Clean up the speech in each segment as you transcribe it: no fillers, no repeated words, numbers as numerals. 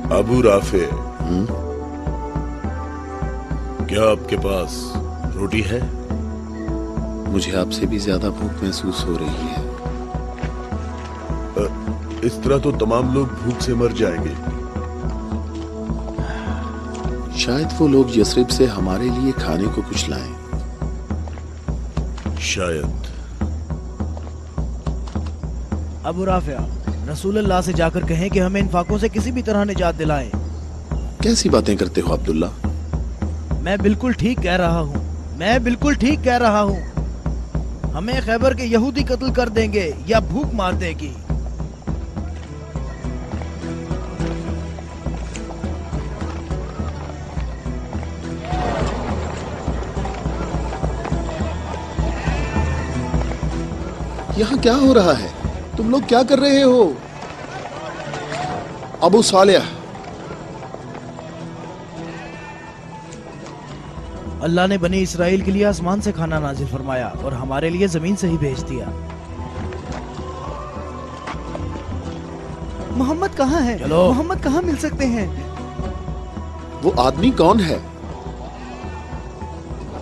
Abu Rafe, क्या आपके पास रोटी है? मुझे आपसे भी ज्यादा भूख महसूस हो रही है। इस तरह तो तमाम लोग भूख से मर जाएंगे। शायद वो लोग यसरिब से हमारे लिए खाने को कुछ लाएं। शायद। अबू राफिया, रसूलुल्लाह से जाकर कहें कि हमें इन फाकों से किसी भी तरह निजात दिलाएं। कैसी बातें करते हो अब्दुल्ला? मैं बिल्कुल ठीक कह रहा हूँ, मैं बिल्कुल ठीक कह रहा हूँ। हमें खैबर के यहूदी कत्ल कर देंगे या भूख मार देगी। यहाँ क्या हो रहा है? तुम लोग क्या कर रहे हो? अबू सालेह, अल्लाह ने बनी इसराइल के लिए आसमान से खाना नाजिल फरमाया और हमारे लिए जमीन से ही भेज दिया। मोहम्मद कहाँ है? चलो। मोहम्मद कहाँ मिल सकते हैं? वो आदमी कौन है?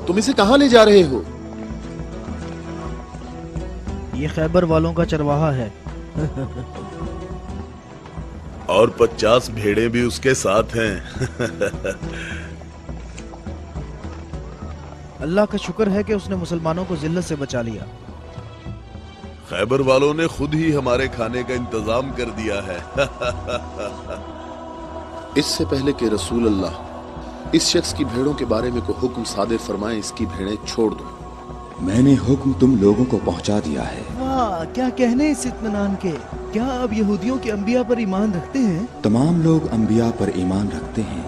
तुम इसे कहाँ ले जा रहे हो? ये खैबर वालों का चरवाहा है। और 50 भेड़ें भी उसके साथ हैं। अल्लाह का शुक्र है कि उसने मुसलमानों को जिल्लत से बचा लिया। खैबर वालों ने खुद ही हमारे खाने का इंतजाम कर दिया है। इससे पहले कि रसूल अल्लाह इस शख्स की भेड़ों के बारे में कोई हुक्म सादिर फरमाए, इसकी भेड़ें छोड़ दो। मैंने हुक्म तुम लोगों को पहुंचा दिया है। वाह, क्या कहने इस इत्मीनान के। क्या अब यहूदियों के अंबिया पर ईमान रखते हैं? तमाम लोग अंबिया पर ईमान रखते हैं,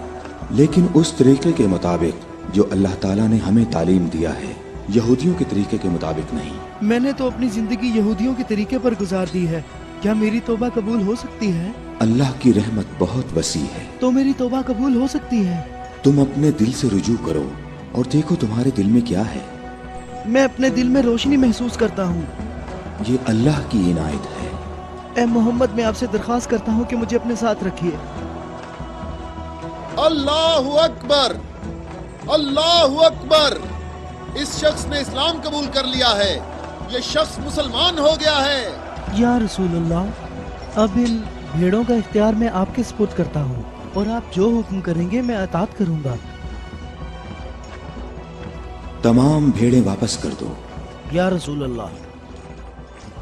लेकिन उस तरीके के मुताबिक जो अल्लाह ताला ने हमें तालीम दिया है, यहूदियों के तरीके के मुताबिक नहीं। मैंने तो अपनी जिंदगी यहूदियों के तरीके पर गुजार दी है। क्या मेरी तौबा कबूल हो सकती है? अल्लाह की रहमत बहुत वसी है। तो मेरी तौबा कबूल हो सकती है? तुम अपने दिल से रुजू करो और देखो तुम्हारे दिल में क्या है। मैं अपने दिल में रोशनी महसूस करता हूँ। ये अल्लाह की इनायत है। ए मोहम्मद, मैं आपसे दरख्वास्त करता हूँ कि मुझे अपने साथ रखिए। अल्लाहु अकबर, अल्लाहु अकबर। इस शख्स ने इस्लाम कबूल कर लिया है। ये शख्स मुसलमान हो गया है। या रसूलुल्लाह, अब इन भेड़ों का इख्तियार मैं आपके सुपुर्द करता हूँ और आप जो हुक्म करेंगे मैं अतात करूँगा। तमाम भेड़ें वापस कर दो। या रसूल अल्लाह,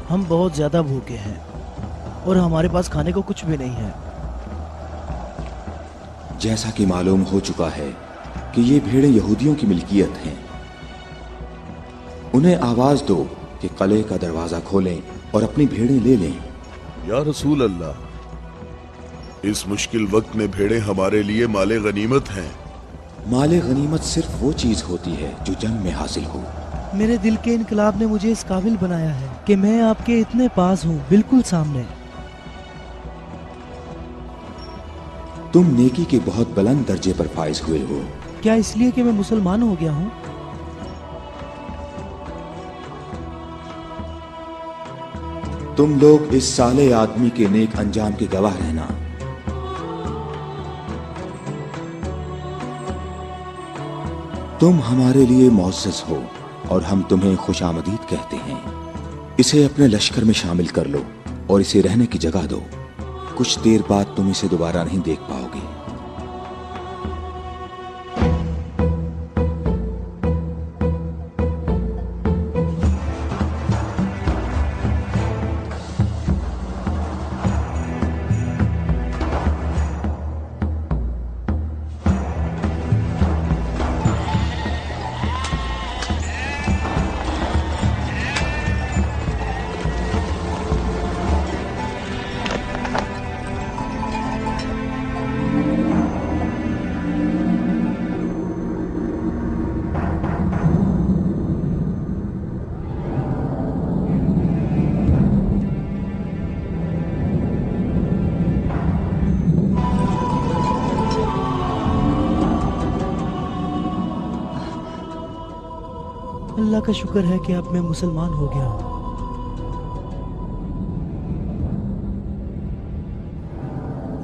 हम बहुत ज्यादा भूखे हैं और हमारे पास खाने को कुछ भी नहीं है। जैसा कि मालूम हो चुका है कि ये भेड़ें यहूदियों की मिल्कियत हैं, उन्हें आवाज दो कि कले का दरवाजा खोलें और अपनी भेड़ें ले लें। या रसूल अल्लाह, इस मुश्किल वक्त में भेड़ें हमारे लिए माले गनीमत हैं। माले गनीमत सिर्फ वो चीज होती है जो जंग में हासिल हो। मेरे दिल के इनकलाब ने मुझे इस काबिल बनाया है कि मैं आपके इतने पास हूँ, बिल्कुल सामने। तुम नेकी के बहुत बुलंद दर्जे पर फाइज हुए हो। क्या इसलिए कि मैं मुसलमान हो गया हूँ? तुम लोग इस साले आदमी के नेक अंजाम के गवाह रहना। तुम हमारे लिए मुअज़्ज़ज़ हो और हम तुम्हें खुशामदीद कहते हैं। इसे अपने लश्कर में शामिल कर लो और इसे रहने की जगह दो। कुछ देर बाद तुम इसे दोबारा नहीं देख पाओगे। अल्लाह का शुक्र है कि अब मैं मुसलमान हो गया हूँ।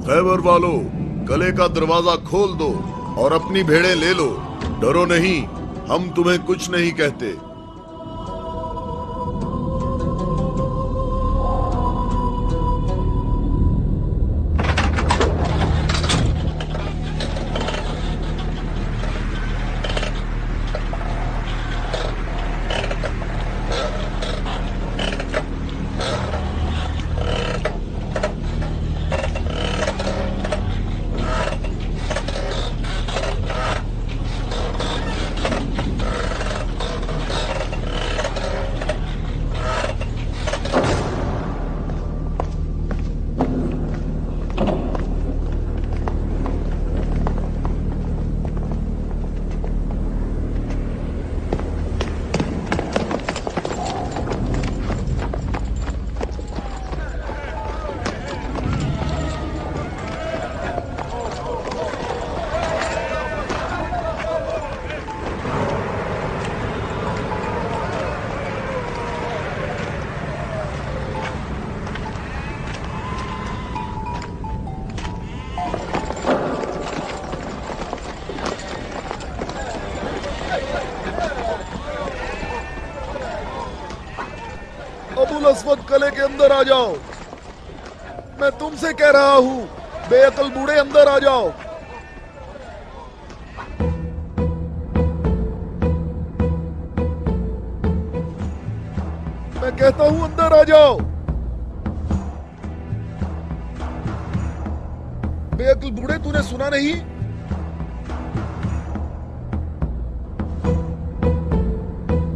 खैबर वालों, कले का दरवाजा खोल दो और अपनी भेड़ें ले लो। डरो नहीं, हम तुम्हें कुछ नहीं कहते। अबुल अस्वद, कले के अंदर आ जाओ। मैं तुमसे कह रहा हूं, बेअकल बूढ़े अंदर आ जाओ। मैं कहता हूं अंदर आ जाओ। बेअकल बूढ़े, तूने सुना नहीं?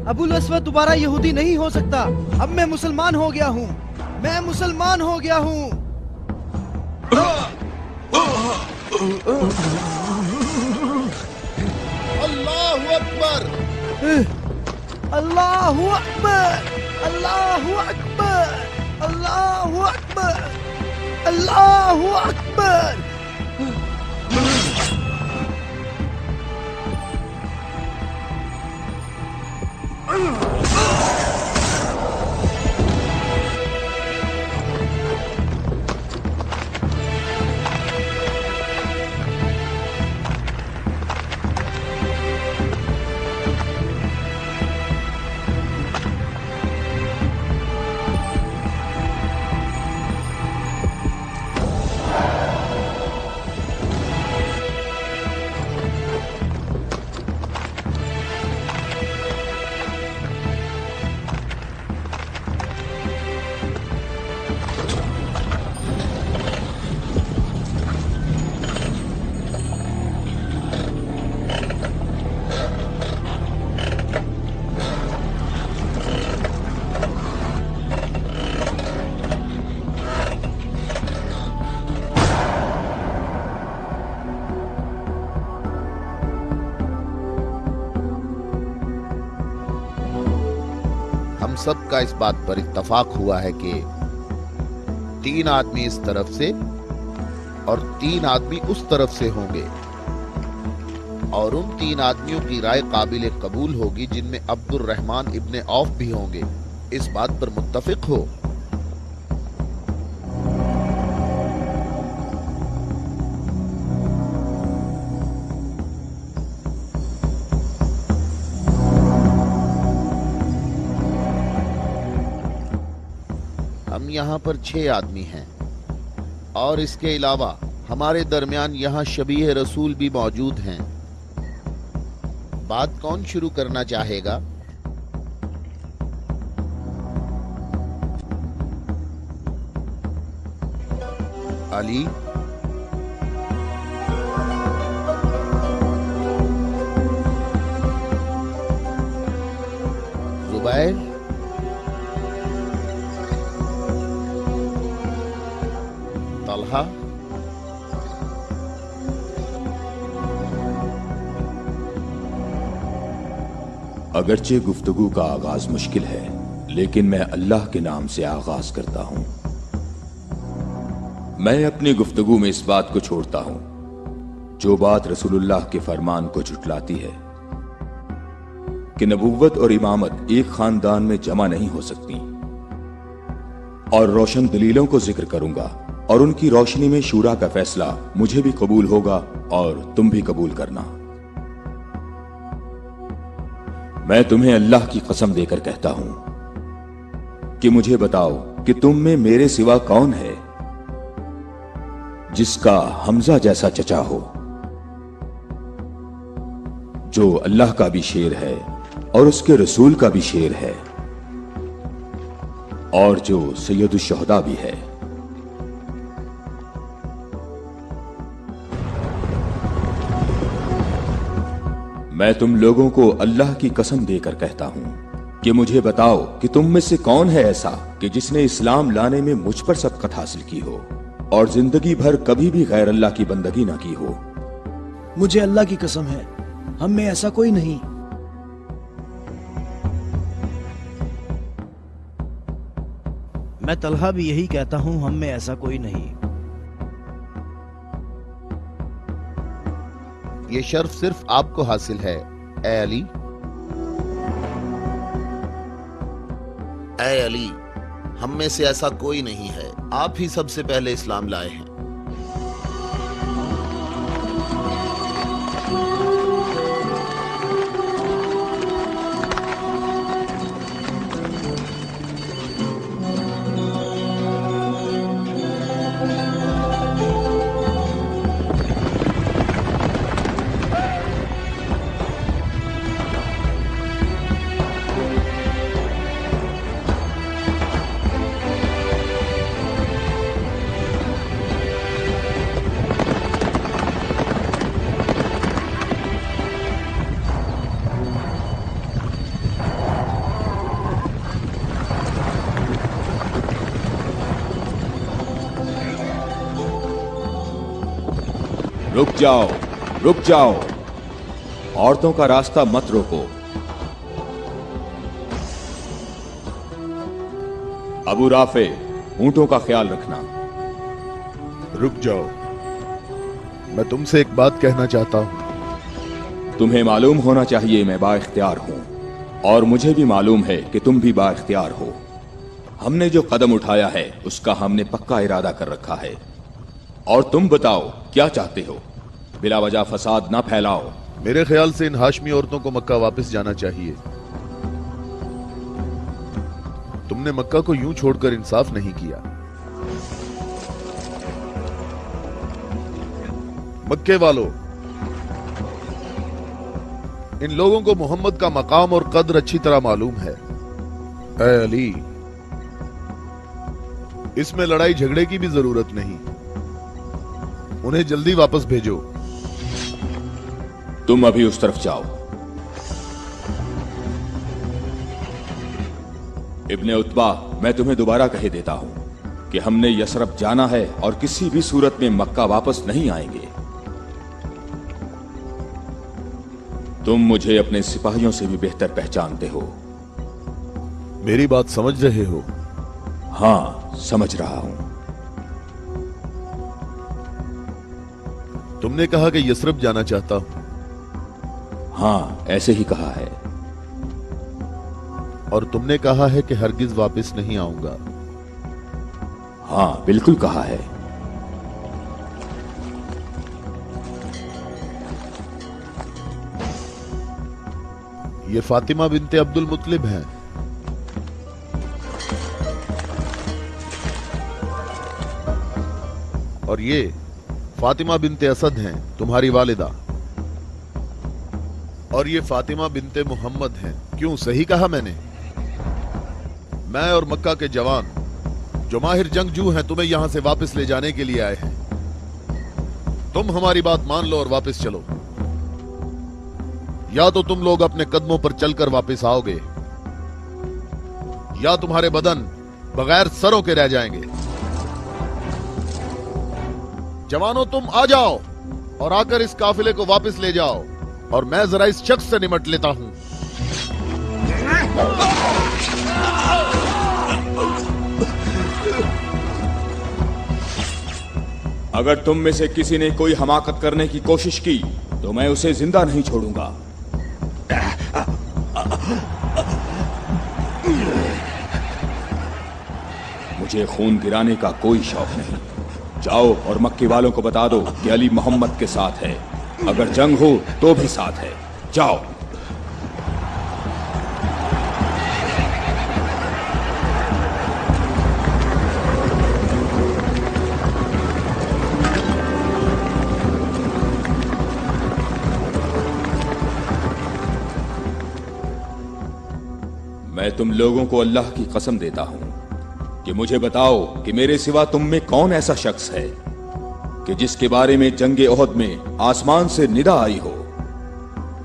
अबुल अस्वद दोबारा यहूदी नहीं हो सकता। अब मैं मुसलमान हो गया हूँ। मैं मुसलमान हो गया हूँ। अल्लाहु अकबर। अल्लाहु अकबर, अल्लाहु अकबर, अल्लाहु अकबर, अल्लाहु अकबर। हम सब का इस बात पर इत्तफाक हुआ है कि 3 आदमी इस तरफ से और 3 आदमी उस तरफ से होंगे, और उन 3 आदमियों की राय काबिल कबूल होगी जिनमें अब्दुर रहमान इब्ने औफ भी होंगे। इस बात पर मुत्तफिक हो? हम यहाँ पर 6 आदमी हैं, और इसके अलावा हमारे दरमियान यहाँ शबीह रसूल भी मौजूद हैं। बात कौन शुरू करना चाहेगा? अली? जुबैर? तलहा? अगरचे गुफ्तगू का आगाज मुश्किल है, लेकिन मैं अल्लाह के नाम से आगाज करता हूं। मैं अपनी गुफ्तगू में इस बात को छोड़ता हूं जो बात रसूलुल्लाह के फरमान को झुटलाती है कि नबुव्वत और इमामत एक खानदान में जमा नहीं हो सकती, और रोशन दलीलों को जिक्र करूंगा और उनकी रोशनी में शूरा का फैसला मुझे भी कबूल होगा और तुम भी कबूल करना। मैं तुम्हें अल्लाह की कसम देकर कहता हूं कि मुझे बताओ कि तुम में मेरे सिवा कौन है जिसका हमजा जैसा चचा हो, जो अल्लाह का भी शेर है और उसके रसूल का भी शेर है और जो सैयदुश शुहदा भी है। मैं तुम लोगों को अल्लाह की कसम देकर कहता हूं कि मुझे बताओ कि तुम में से कौन है ऐसा कि जिसने इस्लाम लाने में मुझ पर सबकत हासिल की हो और जिंदगी भर कभी भी गैर अल्लाह की बंदगी ना की हो। मुझे अल्लाह की कसम है, हम में ऐसा कोई नहीं। मैं तलहा भी यही कहता हूं, हम में ऐसा कोई नहीं। ये शर्फ सिर्फ आपको हासिल है ए अली। ऐ अली, हम में से ऐसा कोई नहीं है, आप ही सबसे पहले इस्लाम लाए हैं। रुक जाओ, औरतों का रास्ता मत रोको। अबू राफे, ऊंटों का ख्याल रखना। रुक जाओ, मैं तुमसे एक बात कहना चाहता हूं। तुम्हें मालूम होना चाहिए मैं बाइख्तियार हूं और मुझे भी मालूम है कि तुम भी बाइख्तियार हो। हमने जो कदम उठाया है उसका हमने पक्का इरादा कर रखा है। और तुम बताओ क्या चाहते हो? बिला वजह फसाद ना फैलाओ। मेरे ख्याल से इन हाशमी औरतों को मक्का वापस जाना चाहिए। तुमने मक्का को यूं छोड़कर इंसाफ नहीं किया। मक्के वालों, इन लोगों को मोहम्मद का मकाम और कद्र अच्छी तरह मालूम है। ऐ अली, इसमें लड़ाई झगड़े की भी जरूरत नहीं। उन्हें जल्दी वापस भेजो। तुम अभी उस तरफ जाओ। इब्ने उतबा, मैं तुम्हें दोबारा कह देता हूं कि हमने यसरब जाना है और किसी भी सूरत में मक्का वापस नहीं आएंगे। तुम मुझे अपने सिपाहियों से भी बेहतर पहचानते हो। मेरी बात समझ रहे हो? हां, समझ रहा हूं। तुमने कहा कि यसरब जाना चाहता हूं। हां, ऐसे ही कहा है। और तुमने कहा है कि हरगिज वापस नहीं आऊंगा। हां, बिल्कुल कहा है। ये फातिमा बिनते अब्दुल मुत्तलिब हैं। और ये फातिमा बिनते असद हैं, तुम्हारी वालिदा। और ये फातिमा बिनते मोहम्मद हैं। क्यों, सही कहा मैंने? मैं और मक्का के जवान जो माहिर जंगजू हैं तुम्हें यहां से वापस ले जाने के लिए आए हैं। तुम हमारी बात मान लो और वापस चलो। या तो तुम लोग अपने कदमों पर चलकर वापस आओगे या तुम्हारे बदन बगैर सरों के रह जाएंगे। जवानों, तुम आ जाओ और आकर इस काफिले को वापस ले जाओ और मैं जरा इस शख्स से निमट लेता हूं। अगर तुम में से किसी ने कोई हमाकत करने की कोशिश की तो मैं उसे जिंदा नहीं छोड़ूंगा। मुझे खून गिराने का कोई शौक नहीं। जाओ और मक्के वालों को बता दो कि अली मोहम्मद के साथ है, अगर जंग हो तो भी साथ है। जाओ। मैं तुम लोगों को अल्लाह की कसम देता हूं कि मुझे बताओ कि मेरे सिवा तुम में कौन ऐसा शख्स है कि जिसके बारे में जंगे ओहद में आसमान से निदा आई हो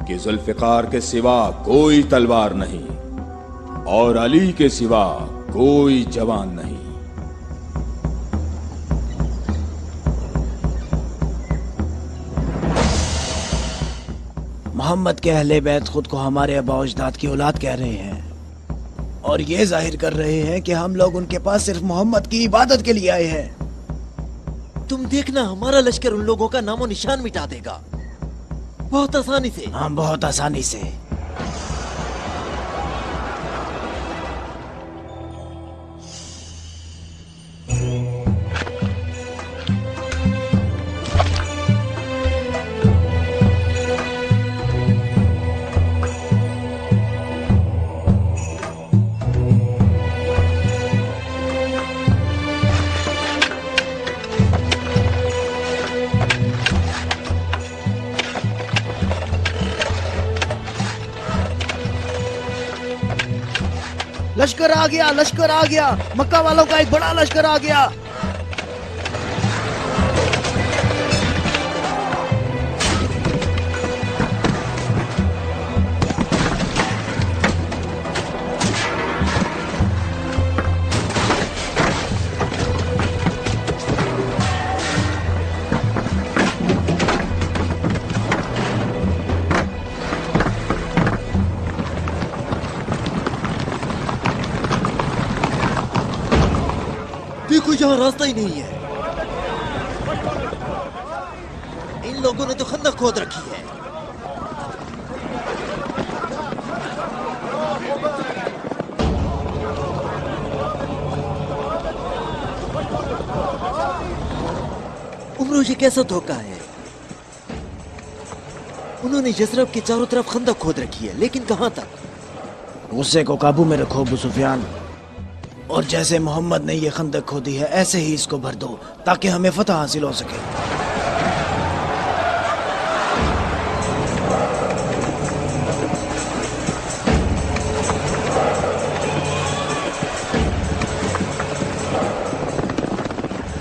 कि जुल्फिकार के सिवा कोई तलवार नहीं और अली के सिवा कोई जवान नहीं। मोहम्मद के अहले बैत खुद को हमारे आबा अजदाद की औलाद कह रहे हैं और ये जाहिर कर रहे हैं कि हम लोग उनके पास सिर्फ मोहम्मद की इबादत के लिए आए हैं। तुम देखना हमारा लश्कर उन लोगों का नामो निशान मिटा देगा, बहुत आसानी से। हाँ, बहुत आसानी से। लश्कर आ गया, लश्कर आ गया, मक्का वालों का एक बड़ा लश्कर आ गया। देखो यहाँ रास्ता ही नहीं है। इन लोगों ने तो खंदक खोद रखी है। उमरो, ये कैसा धोखा है? उन्होंने यसरब के चारों तरफ खंदक खोद रखी है, लेकिन कहां तक? गुस्से को काबू में रखो अबू सुफियान, और जैसे मोहम्मद ने ये खंदक खोदी है ऐसे ही इसको भर दो ताकि हमें फतह हासिल हो सके।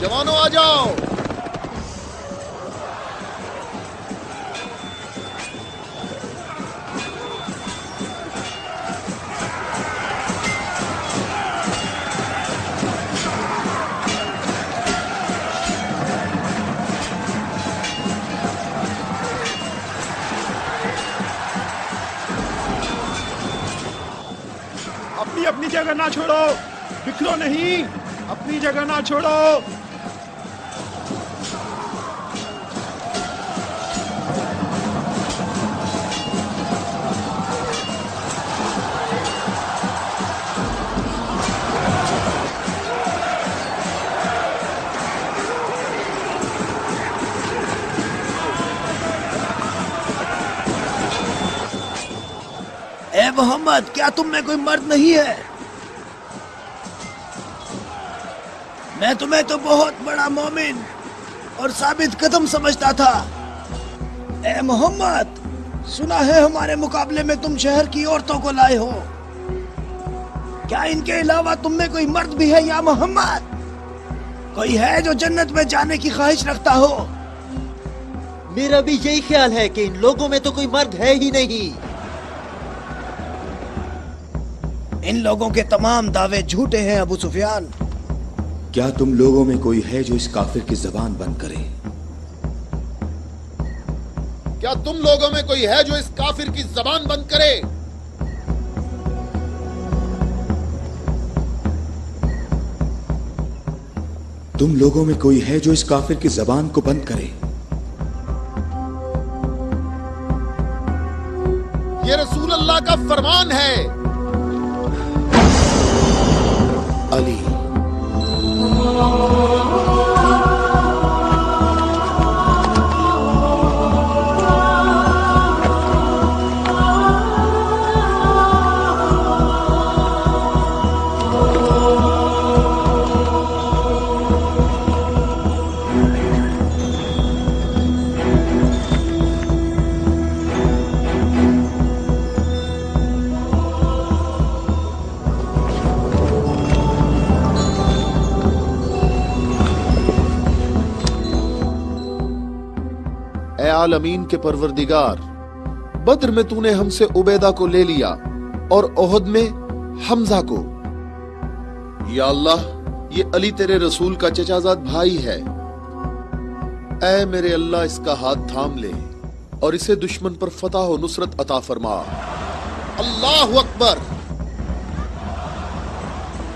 जवानों आ जाओ। अपनी जगह ना छोड़ो, बिखरो नहीं, अपनी जगह ना छोड़ो। ए मोहम्मद, क्या तुम में कोई मर्द नहीं है? मैं तुम्हें तो बहुत बड़ा मोमिन और साबित कदम समझता था। ए मोहम्मद, सुना है हमारे मुकाबले में तुम शहर की औरतों को लाए हो। क्या इनके अलावा तुम में कोई मर्द भी है या मोहम्मद? कोई है जो जन्नत में जाने की ख्वाहिश रखता हो? मेरा भी यही ख्याल है कि इन लोगों में तो कोई मर्द है ही नहीं। इन लोगों के तमाम दावे झूठे हैं अबू सुफियान। क्या तुम लोगों में कोई है जो इस काफिर की जबान बंद करे? क्या तुम लोगों में कोई है जो इस काफिर की जबान बंद करे? तुम लोगों में कोई है जो इस काफिर की जबान को बंद करे? ये रसूल अल्लाह का फरमान है। अली आलमीन के परवरदिगार, बद्र में तूने हमसे उबैदा को ले लिया और ओहद में हमजा को। या अल्लाह, ये अली तेरे रसूल का चचाजाद भाई है। ऐ मेरे अल्लाह, इसका हाथ थाम ले और इसे दुश्मन पर फतह और नुसरत अता फरमा। अल्लाह अकबर।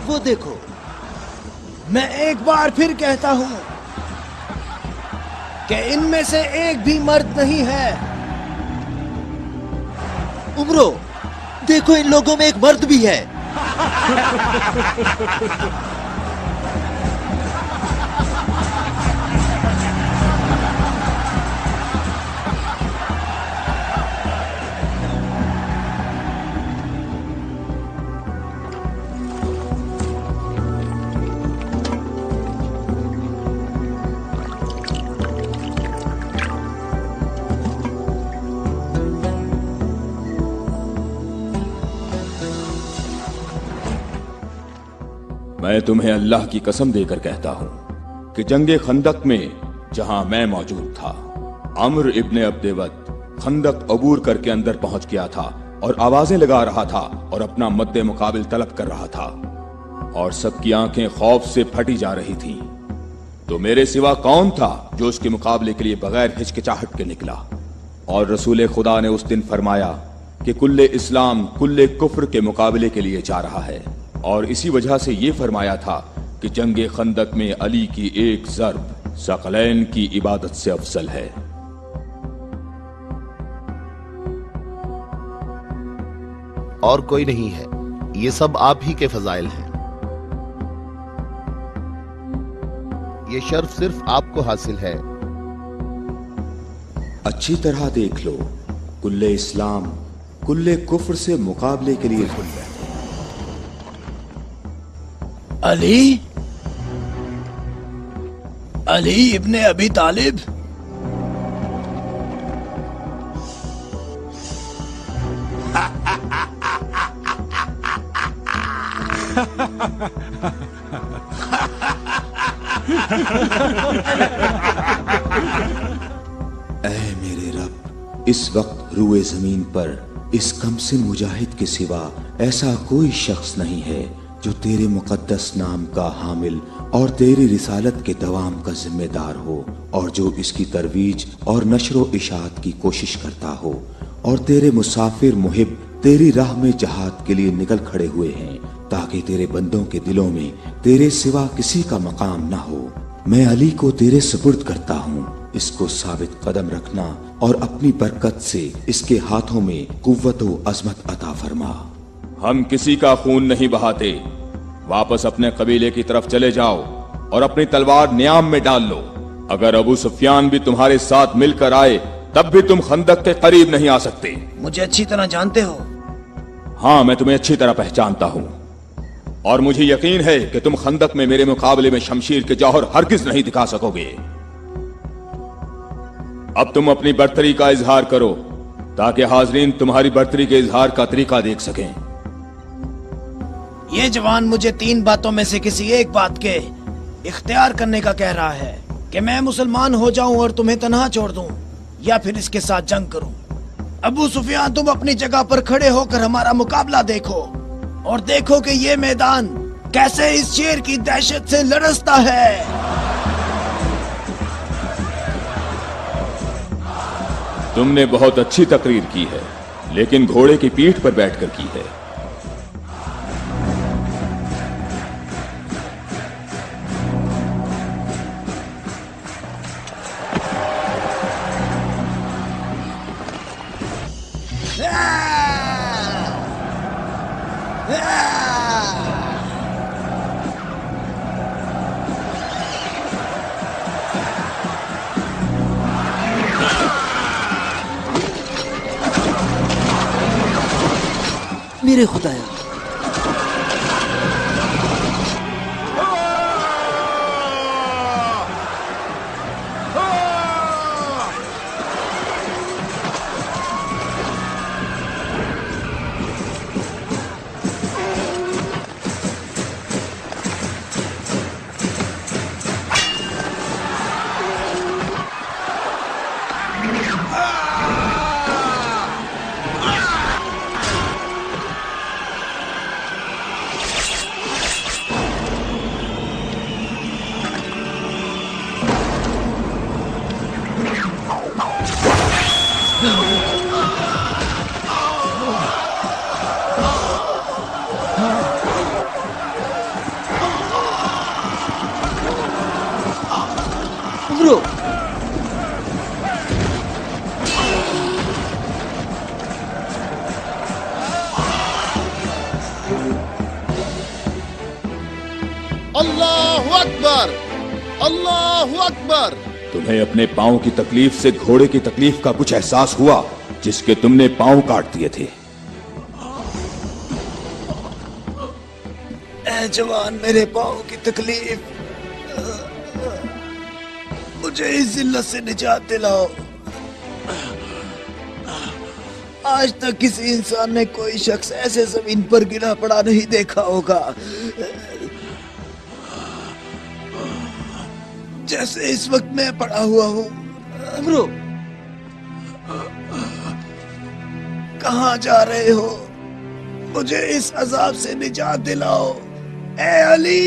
वो देखो, मैं एक बार फिर कहता हूं कि इनमें से एक भी मर्द नहीं है। उमरो, देखो इन लोगों में एक मर्द भी है। मैं तुम्हें अल्लाह की कसम देकर कहता हूं कि जंगे खंदक में जहां मैं मौजूद था, अम्र इब्ने अब्देवत खंदक अबूर करके अंदर पहुंच गया था और आवाजें लगा रहा था और अपना मद्दे मुकाबिल तलब कर रहा था और सबकी आंखें खौफ से फटी जा रही थीं। तो मेरे सिवा कौन था जो उसके मुकाबले के लिए बगैर हिचकिचाहट के निकला? और रसूल खुदा ने उस दिन फरमाया कि कुल्ले इस्लाम कुल्ले कुफ्र के मुकाबले के लिए जा रहा है, और इसी वजह से ये फरमाया था कि जंगे खंदक में अली की एक ज़र्ब सकलैन की इबादत से अफजल है। और कोई नहीं है, ये सब आप ही के फजाइल हैं। ये शर्फ सिर्फ आपको हासिल है। अच्छी तरह देख लो, कुल्ले इस्लाम कुल्ले कुफ्र से मुकाबले के लिए खुल गए। अली, अली इब्ने अबी तालिब। ऐ मेरे रब, इस वक्त रुए जमीन पर इस कमसिन मुजाहिद के सिवा ऐसा कोई शख्स नहीं है जो तेरे मुकद्दस नाम का हामिल और तेरी रिसालत के दवाम का जिम्मेदार हो, और जो इसकी तरवीज और नशरो इशात की कोशिश करता हो, और तेरे मुसाफिर मुहिब तेरी राह में जहाद के लिए निकल खड़े हुए हैं ताकि तेरे बंदों के दिलों में तेरे सिवा किसी का मकाम ना हो। मैं अली को तेरे सुपुर्द करता हूँ, इसको साबित कदम रखना और अपनी बरकत से इसके हाथों में कुव्वत व अजमत अता फरमा। हम किसी का खून नहीं बहाते, वापस अपने कबीले की तरफ चले जाओ और अपनी तलवार न्याम में डाल लो। अगर अबू सुफियान भी तुम्हारे साथ मिलकर आए तब भी तुम खंदक के करीब नहीं आ सकते। मुझे अच्छी तरह जानते हो? हाँ, मैं तुम्हें अच्छी तरह पहचानता हूँ और मुझे यकीन है कि तुम खंदक में मेरे मुकाबले में शमशीर के जौहर हरगिज नहीं दिखा सकोगे। अब तुम अपनी बर्तरी का इजहार करो ताकि हाजरीन तुम्हारी बर्तरी के इजहार का तरीका देख सकें। ये जवान मुझे 3 बातों में से किसी एक बात के इख्तियार करने का कह रहा है कि मैं मुसलमान हो जाऊं और तुम्हें तन्हा छोड़ दूं, या फिर इसके साथ जंग करूं। अबू सुफियान, तुम अपनी जगह पर खड़े होकर हमारा मुकाबला देखो और देखो कि ये मैदान कैसे इस शेर की दहशत से लरसता है। तुमने बहुत अच्छी तकरीर की है, लेकिन घोड़े की पीठ पर बैठकर की है। मेरे खुदाया, अकबर, अल्लाहु अकबर। तुम्हें अपने पांव की तकलीफ से घोड़े की तकलीफ का कुछ एहसास हुआ जिसके तुमने पांव काट दिए थे? ए जवान, मेरे पाँव की तकलीफ, मुझे इस जिल्लत से निजात दिलाओ। आज तक किसी इंसान ने कोई शख्स ऐसे जमीन पर गिरा पड़ा नहीं देखा होगा जैसे इस वक्त मैं पड़ा हुआ हूँ। ब्रो, कहाँ जा रहे हो? मुझे इस अजाब से निजात दिलाओ, ए अली।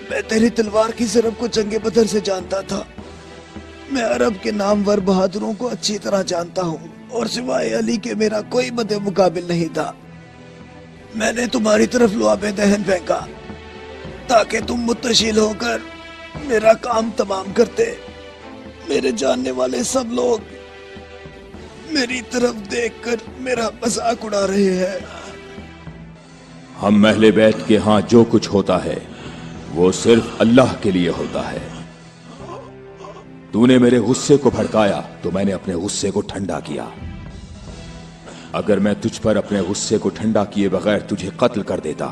मैं तेरी तलवार की ज़रब को जंगे बदर से जानता था। मैं अरब के नामवर बहादुरों को अच्छी तरह जानता हूँ और सिवाय अली के मेरा कोई मदे मुकाबिल नहीं था। मैंने तुम्हारी तरफ लुआबे दहन फेंका ताकि तुम मुत्तशिल होकर मेरा काम तमाम करते। मेरे जानने वाले सब लोग मेरी तरफ देखकर मेरा मजाक उड़ा रहे हैं। हम अहले बैत के यहाँ जो कुछ होता है वो सिर्फ अल्लाह के लिए होता है। तूने मेरे गुस्से को भड़काया तो मैंने अपने गुस्से को ठंडा किया। अगर मैं तुझ पर अपने गुस्से को ठंडा किए बगैर तुझे कत्ल कर देता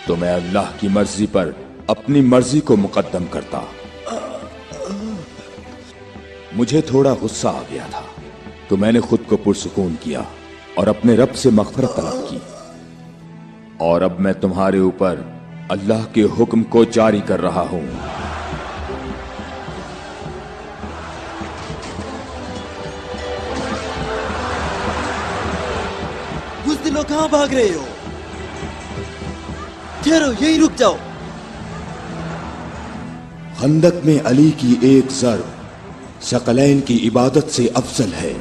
तो मैं अल्लाह की मर्जी पर अपनी मर्जी को मुकद्दम करता। मुझे थोड़ा गुस्सा आ गया था तो मैंने खुद को पुरसुकून किया और अपने रब से मग़फ़िरत तलब की। और अब मैं तुम्हारे ऊपर अल्लाह के हुक्म को जारी कर रहा हूं। बुज़दिलों, कहां भाग रहे हो? ठहरो, यहीं रुक जाओ। खंदक में अली की एक ज़र्ब सकलैन की इबादत से अफजल है।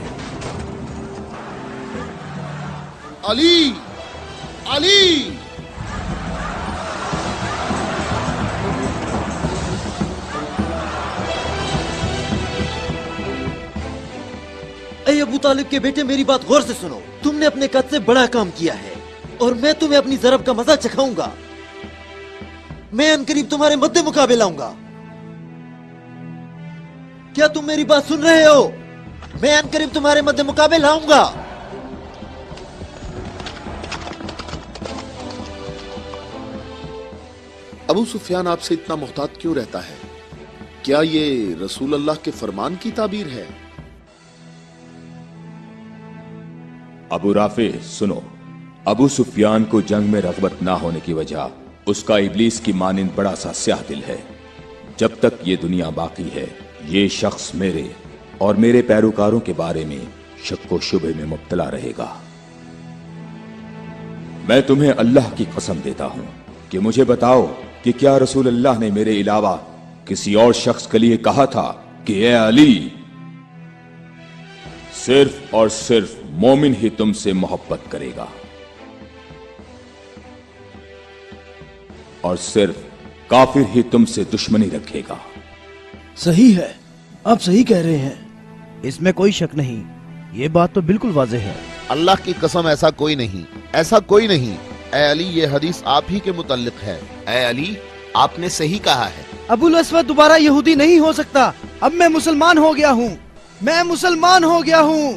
अली, अली। ऐ अबू तालिब के बेटे, मेरी बात गौर से सुनो। तुमने अपने कद से बड़ा काम किया है और मैं तुम्हें अपनी ज़रब का मजा चखाऊंगा। मैं अनकरीब तुम्हारे मद्दे मुकाबले लाऊंगा। क्या तुम मेरी बात सुन रहे हो? मैं अनकरीब तुम्हारे मद्दे मुकाबले लाऊंगा। अबू सुफियान आपसे इतना मोहतात क्यों रहता है? क्या ये रसूल अल्लाह के फरमान की ताबीर है? अबू राफे सुनो, अबू सुफियान को जंग में रग़बत ना होने की वजह उसका इब्लीस की मानिंद बड़ा सा स्याह दिल है। जब तक ये दुनिया बाकी है ये शख्स मेरे और मेरे पैरोकारों के बारे में शक व शुबे में मुब्तला रहेगा। मैं तुम्हें अल्लाह की कसम देता हूं कि मुझे बताओ कि क्या रसूल अल्लाह ने मेरे अलावा किसी और शख्स के लिए कहा था कि ए अली, सिर्फ और सिर्फ मोमिन ही तुमसे मोहब्बत करेगा और सिर्फ काफिर ही तुमसे दुश्मनी रखेगा। सही है, आप सही कह रहे हैं। इसमें कोई शक नहीं, ये बात तो बिल्कुल वाज़ेह है। अल्लाह की कसम, ऐसा कोई नहीं, ऐसा कोई नहीं। ए अली, ये हदीस आप ही के मुतल्लिक है। ए अली, आपने सही कहा है। अबुल अस्वद दोबारा यहूदी नहीं हो सकता। अब मैं मुसलमान हो गया हूँ, मैं मुसलमान हो गया हूँ।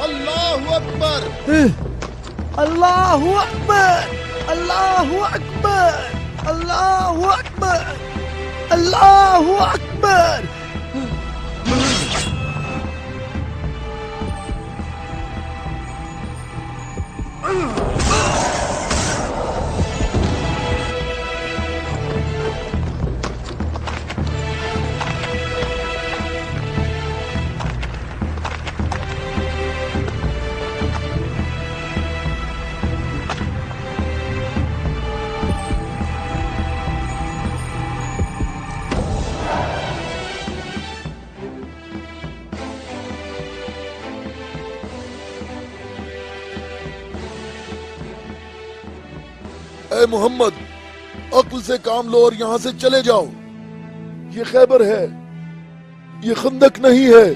अल्लाहु अकबर, अल्लाहु अकबर, अल्लाहु अकबर, अल्लाहु अकबर, अल्लाहु अकबर। اے محمد عقل سے کام لو اور یہاں سے چلے جاؤ. یہ خیبر ہے, یہ خندق نہیں ہے,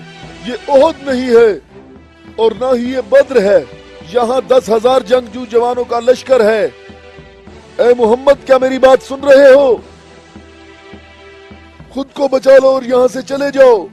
یہ احد نہیں ہے, اور نہ ہی یہ بدر ہے. یہاں 10,000 جنگجو جوانوں کا لشکر ہے. اے محمد کیا میری بات سن رہے ہو؟ خود کو بچا لو اور یہاں سے چلے جاؤ.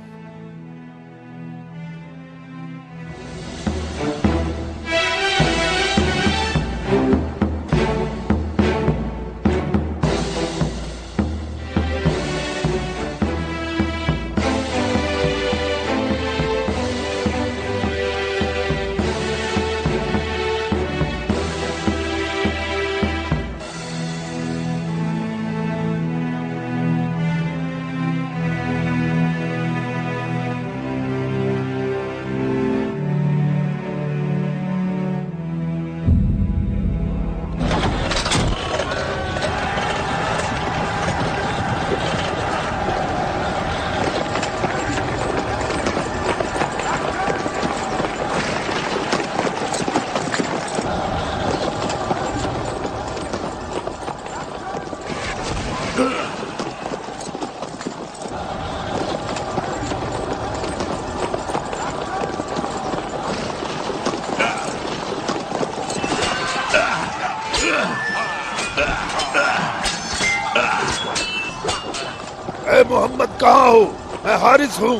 اے محمد کہاں ہو؟ میں حارث ہوں.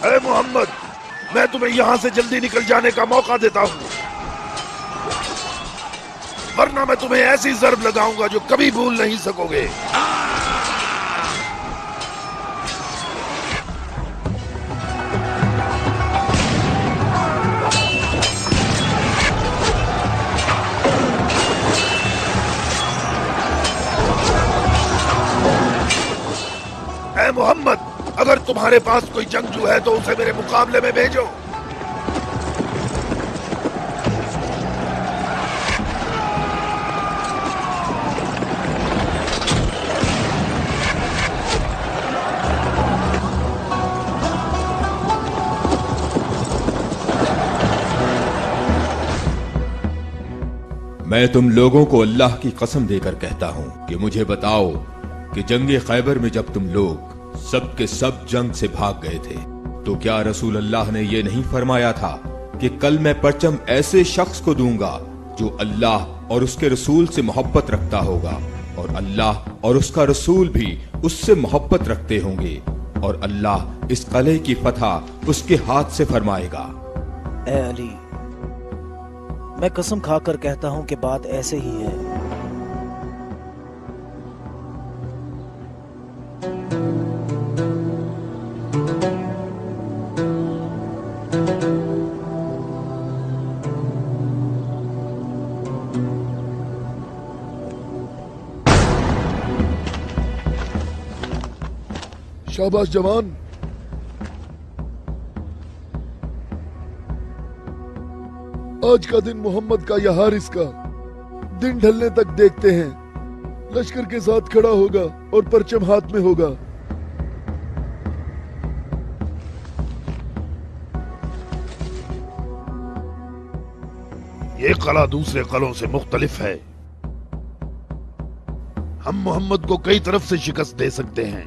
اے محمد میں تمہیں یہاں سے جلدی نکل جانے کا موقع دیتا ہوں, ورنہ میں تمہیں ایسی ضرب لگاؤں گا جو کبھی بھول نہیں سکو گے. اے محمد اگر تمہارے پاس کوئی جنگجو ہے تو اسے میرے مقابلے میں بھیجو. میں تم لوگوں کو اللہ کی قسم دے کر کہتا ہوں کہ مجھے بتاؤ کہ جنگ خیبر میں جب تم لوگ سب کے سب جنگ سے بھاگ گئے تھے تو کیا رسول اللہ نے یہ نہیں فرمایا تھا کہ کل میں پرچم ایسے شخص کو دوں گا جو اللہ اور اس کے رسول سے محبت رکھتا ہوگا, اور اللہ اور اس کا رسول بھی اس سے محبت رکھتے ہوں گے, اور اللہ اس قلعے کی فتح اس کے ہاتھ سے فرمائے گا. اے علی میں قسم کھا کر کہتا ہوں کہ بات ایسے ہی ہے. شاباش جوان. آج کا دن محمد کا یا حارث کا دن ڈھلنے تک دیکھتے ہیں. لشکر کے ساتھ کھڑا ہوگا اور پرچم ہاتھ میں ہوگا. یہ قلعہ دوسرے قلعوں سے مختلف ہے. ہم محمد کو کئی طرف سے شکست دے سکتے ہیں,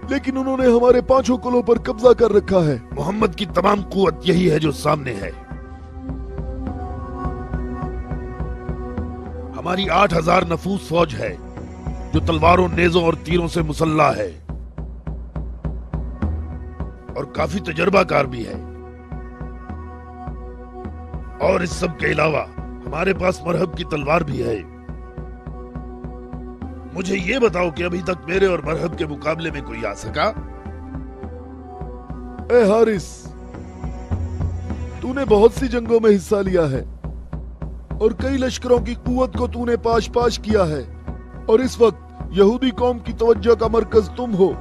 لیکن انہوں نے ہمارے 5 قلعوں پر قبضہ کر رکھا ہے. محمد کی تمام قوت یہی ہے جو سامنے ہے. ہماری 8,000 نفوس فوج ہے جو تلواروں, نیزوں اور تیروں سے مسلح ہے, اور کافی تجربہ کار بھی ہے. اور اس سب کے علاوہ ہمارے پاس مرہب کی تلوار بھی ہے. مجھے یہ بتاؤ کہ ابھی تک میرے اور مرہب کے مقابلے میں کوئی آ سکا؟ اے حارث تو نے بہت سی جنگوں میں حصہ لیا ہے اور کئی لشکروں کی قوت کو تو نے پاش پاش کیا ہے, اور اس وقت یہودی قوم کی توجہ کا مرکز تم ہو.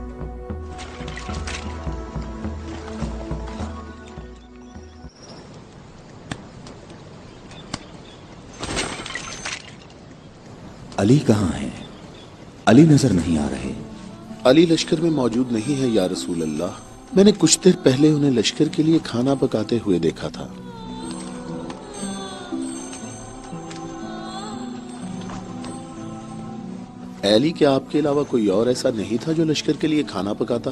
علی کہاں ہیں؟ علی نظر نہیں آ رہے. علی لشکر میں موجود نہیں ہے یا رسول اللہ. میں نے کچھ دیر پہلے انہیں لشکر کے لیے کھانا پکاتے ہوئے دیکھا تھا. علی کیا آپ کے علاوہ کوئی اور ایسا نہیں تھا جو لشکر کے لیے کھانا پکاتا؟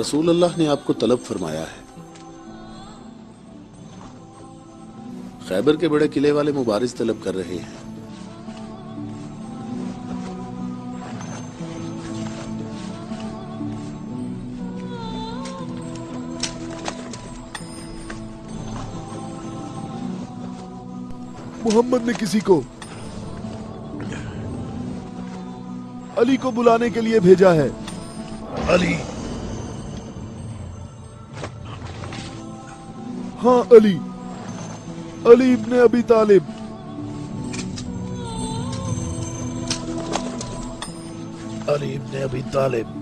رسول اللہ نے آپ کو طلب فرمایا ہے۔ خیبر کے بڑے قلعے والے مبارز طلب کر رہے ہیں۔ محمد نے کسی کو علی کو بلانے کے لیے بھیجا ہے۔ علی؟ ہاں علی، علی ابن ابی طالب۔ علی ابن ابی طالب؟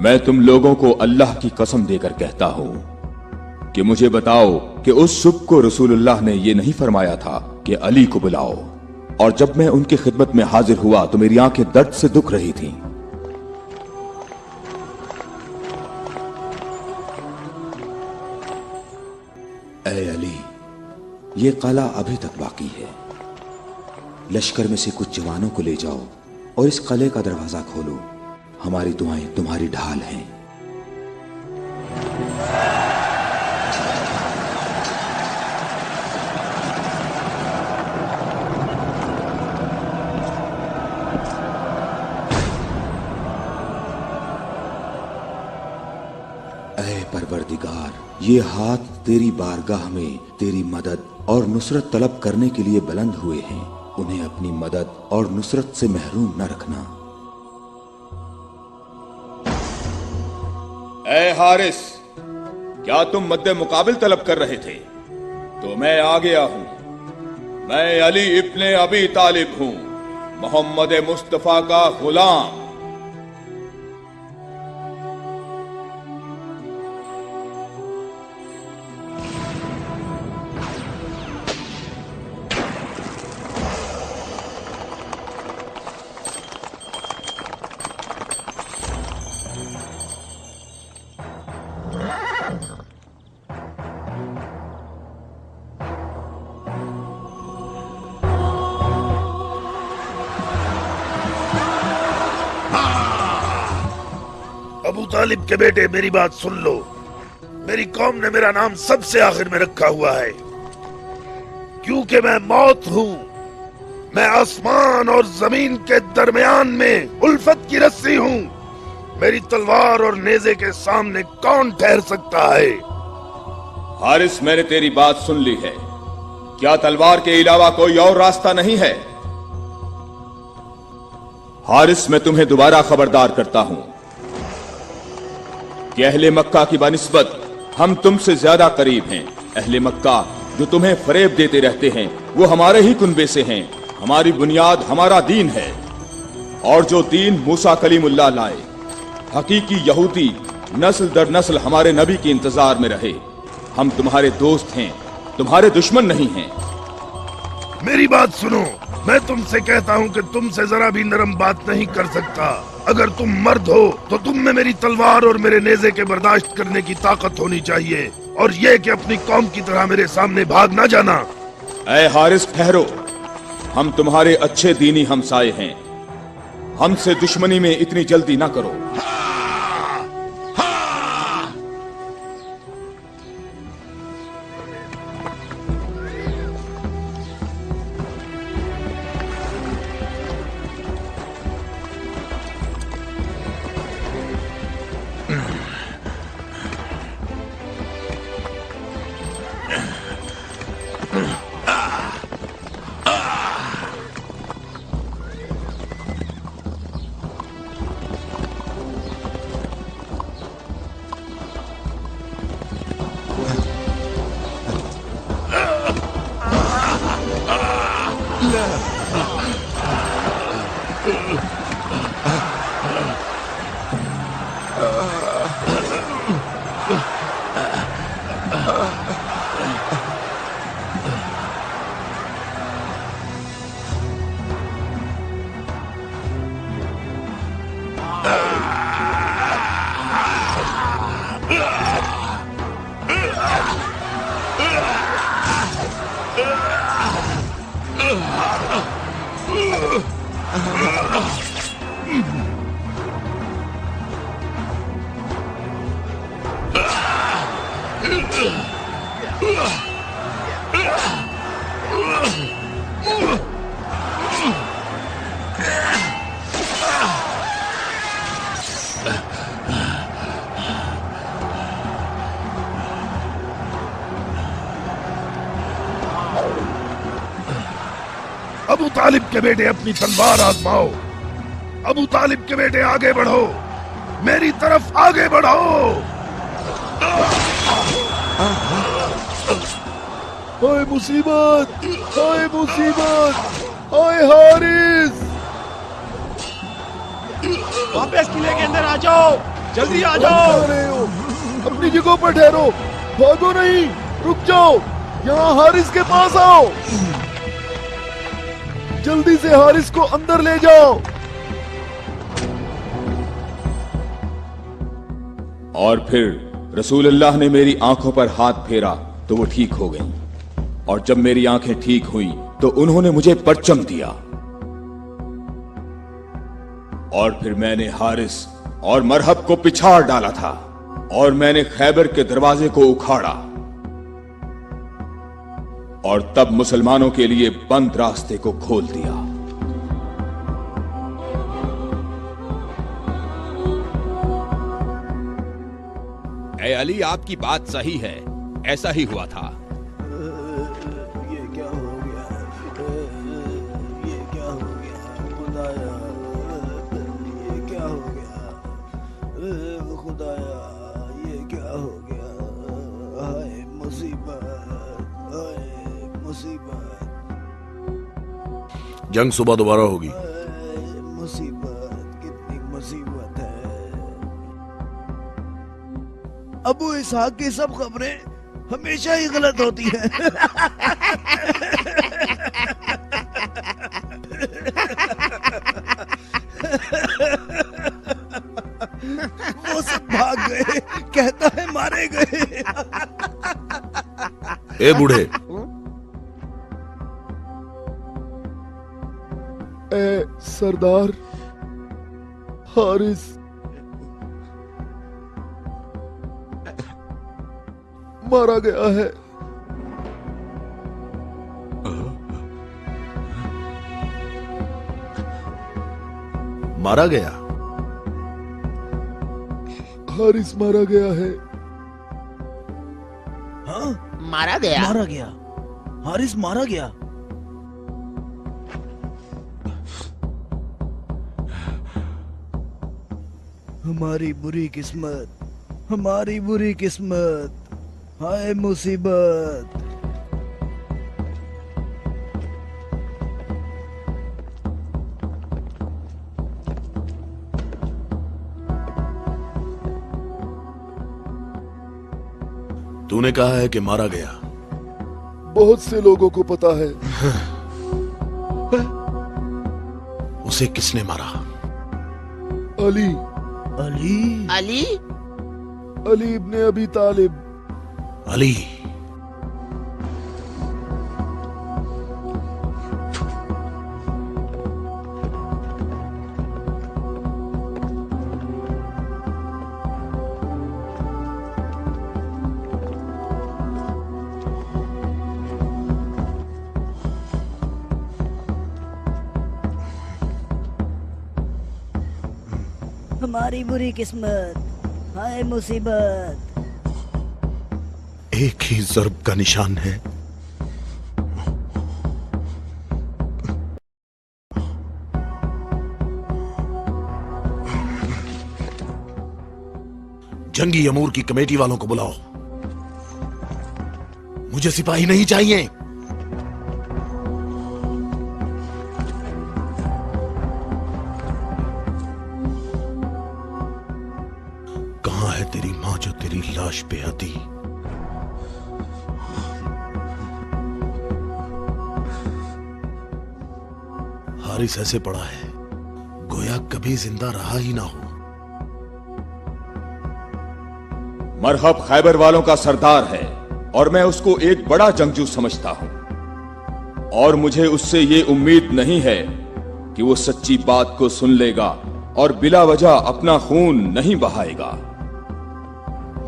میں تم لوگوں کو اللہ کی قسم دے کر کہتا ہوں کہ مجھے بتاؤ کہ اس صبح کو رسول اللہ نے یہ نہیں فرمایا تھا کہ علی کو بلاؤ، اور جب میں ان کی خدمت میں حاضر ہوا تو میری آنکھیں درد سے دکھ رہی تھیں۔ اے علی، یہ قلعہ ابھی تک باقی ہے۔ لشکر میں سے کچھ جوانوں کو لے جاؤ اور اس قلعے کا دروازہ کھولو۔ ہماری دعائیں تمہاری ڈھال ہیں۔ اے پروردگار، یہ ہاتھ تیری بارگاہ میں تیری مدد اور نصرت طلب کرنے کے لیے بلند ہوئے ہیں، انہیں اپنی مدد اور نصرت سے محروم نہ رکھنا۔ اے حارث، کیا تم مد مقابل طلب کر رہے تھے؟ تو میں آ گیا ہوں۔ میں علی ابن ابی طالب ہوں، محمد مصطفیٰ کا غلام۔ ابو طالب کے بیٹے، میری بات سن لو۔ میری قوم نے میرا نام سب سے آخر میں رکھا ہوا ہے کیونکہ میں موت ہوں۔ میں آسمان اور زمین کے درمیان میں الفت کی رسی ہوں۔ میری تلوار اور نیزے کے سامنے کون ٹھہر سکتا ہے؟ حارث، میں نے تیری بات سن لی ہے۔ کیا تلوار کے علاوہ کوئی اور راستہ نہیں ہے؟ حارث، میں تمہیں دوبارہ خبردار کرتا ہوں کہ اہل مکہ کی بنسبت ہم تم سے زیادہ قریب ہیں۔ اہل مکہ جو تمہیں فریب دیتے رہتے ہیں وہ ہمارے ہی کنبے سے ہیں۔ ہماری بنیاد ہمارا دین ہے، اور جو دین موسیٰ کلیم اللہ لائے، حقیقی یہودی نسل در نسل ہمارے نبی کے انتظار میں رہے۔ ہم تمہارے دوست ہیں، تمہارے دشمن نہیں ہیں۔ میری بات سنو، میں تم سے کہتا ہوں کہ تم سے ذرا بھی نرم بات نہیں کر سکتا۔ اگر تم مرد ہو تو تم میں میری تلوار اور میرے نیزے کے برداشت کرنے کی طاقت ہونی چاہیے، اور یہ کہ اپنی قوم کی طرح میرے سامنے بھاگ نہ جانا۔ اے حارث، ٹھہرو، ہم تمہارے اچھے دینی ہمسائے ہیں، ہم سے دشمنی میں اتنی جلدی نہ کرو۔ अबू तालिब के बेटे अपनी तलवार आजमाओ। अबू तालिब के बेटे आगे बढ़ो, मेरी तरफ आगे बढ़ो। हाय मुसीबत, हाय मुसीबत, हाय हारिस। वापस किले के अंदर आ जाओ, जल्दी आ जाओ। अपनी जगह पर ठहरो, भागो नहीं, रुक जाओ, यहाँ हारिस के पास आओ। जल्दी से हारिस को अंदर ले जाओ। और फिर रसूलुल्लाह ने मेरी आंखों पर हाथ फेरा तो वो ठीक हो गईं। और जब मेरी आंखें ठीक हुई तो उन्होंने मुझे परचम दिया। और फिर मैंने हारिस और मरहब को पिछाड़ डाला था और मैंने खैबर के दरवाजे को उखाड़ा और तब मुसलमानों के लिए बंद रास्ते को खोल दिया। ए अली, आपकी बात सही है, ऐसा ही हुआ था। ये क्या हो गया? ये क्या हो गया? खुदाया, ये क्या हो गया? खुदाया, ये क्या हो गया? हाय मुसीबत, हाय मुसीबत, जंग सुबह दोबारा होगी। मुसीबत, कितनी मुसीबत है। अबू इसहाक की सब खबरें हमेशा ही गलत होती हैं। वो सब भाग गए, कहता है मारे गए। ए बूढ़े, ए सरदार, हारिस मारा गया है। मारा गया? हारिस मारा गया है। हाँ? मारा गया? मारा गया, हारिस मारा गया। हमारी बुरी किस्मत, हमारी बुरी किस्मत, हाय मुसीबत। तूने कहा है कि मारा गया। बहुत से लोगों को पता है। उसे किसने मारा? अली, अली, अली? अली इब्ने अबी तालिब। अली? हमारी बुरी किस्मत, हाय मुसीबत। एक ही ज़र्ब का निशान है। जंगी अमूर की कमेटी वालों को बुलाओ। मुझे सिपाही नहीं चाहिए। कहां है तेरी मां जो तेरी लाश पे आती? हारिस ऐसे पड़ा है गोया कभी जिंदा रहा ही ना हो। मरहब खैबर वालों का सरदार है और मैं उसको एक बड़ा जंगजू समझता हूं और मुझे उससे ये उम्मीद नहीं है कि वो सच्ची बात को सुन लेगा और बिला वजह अपना खून नहीं बहाएगा।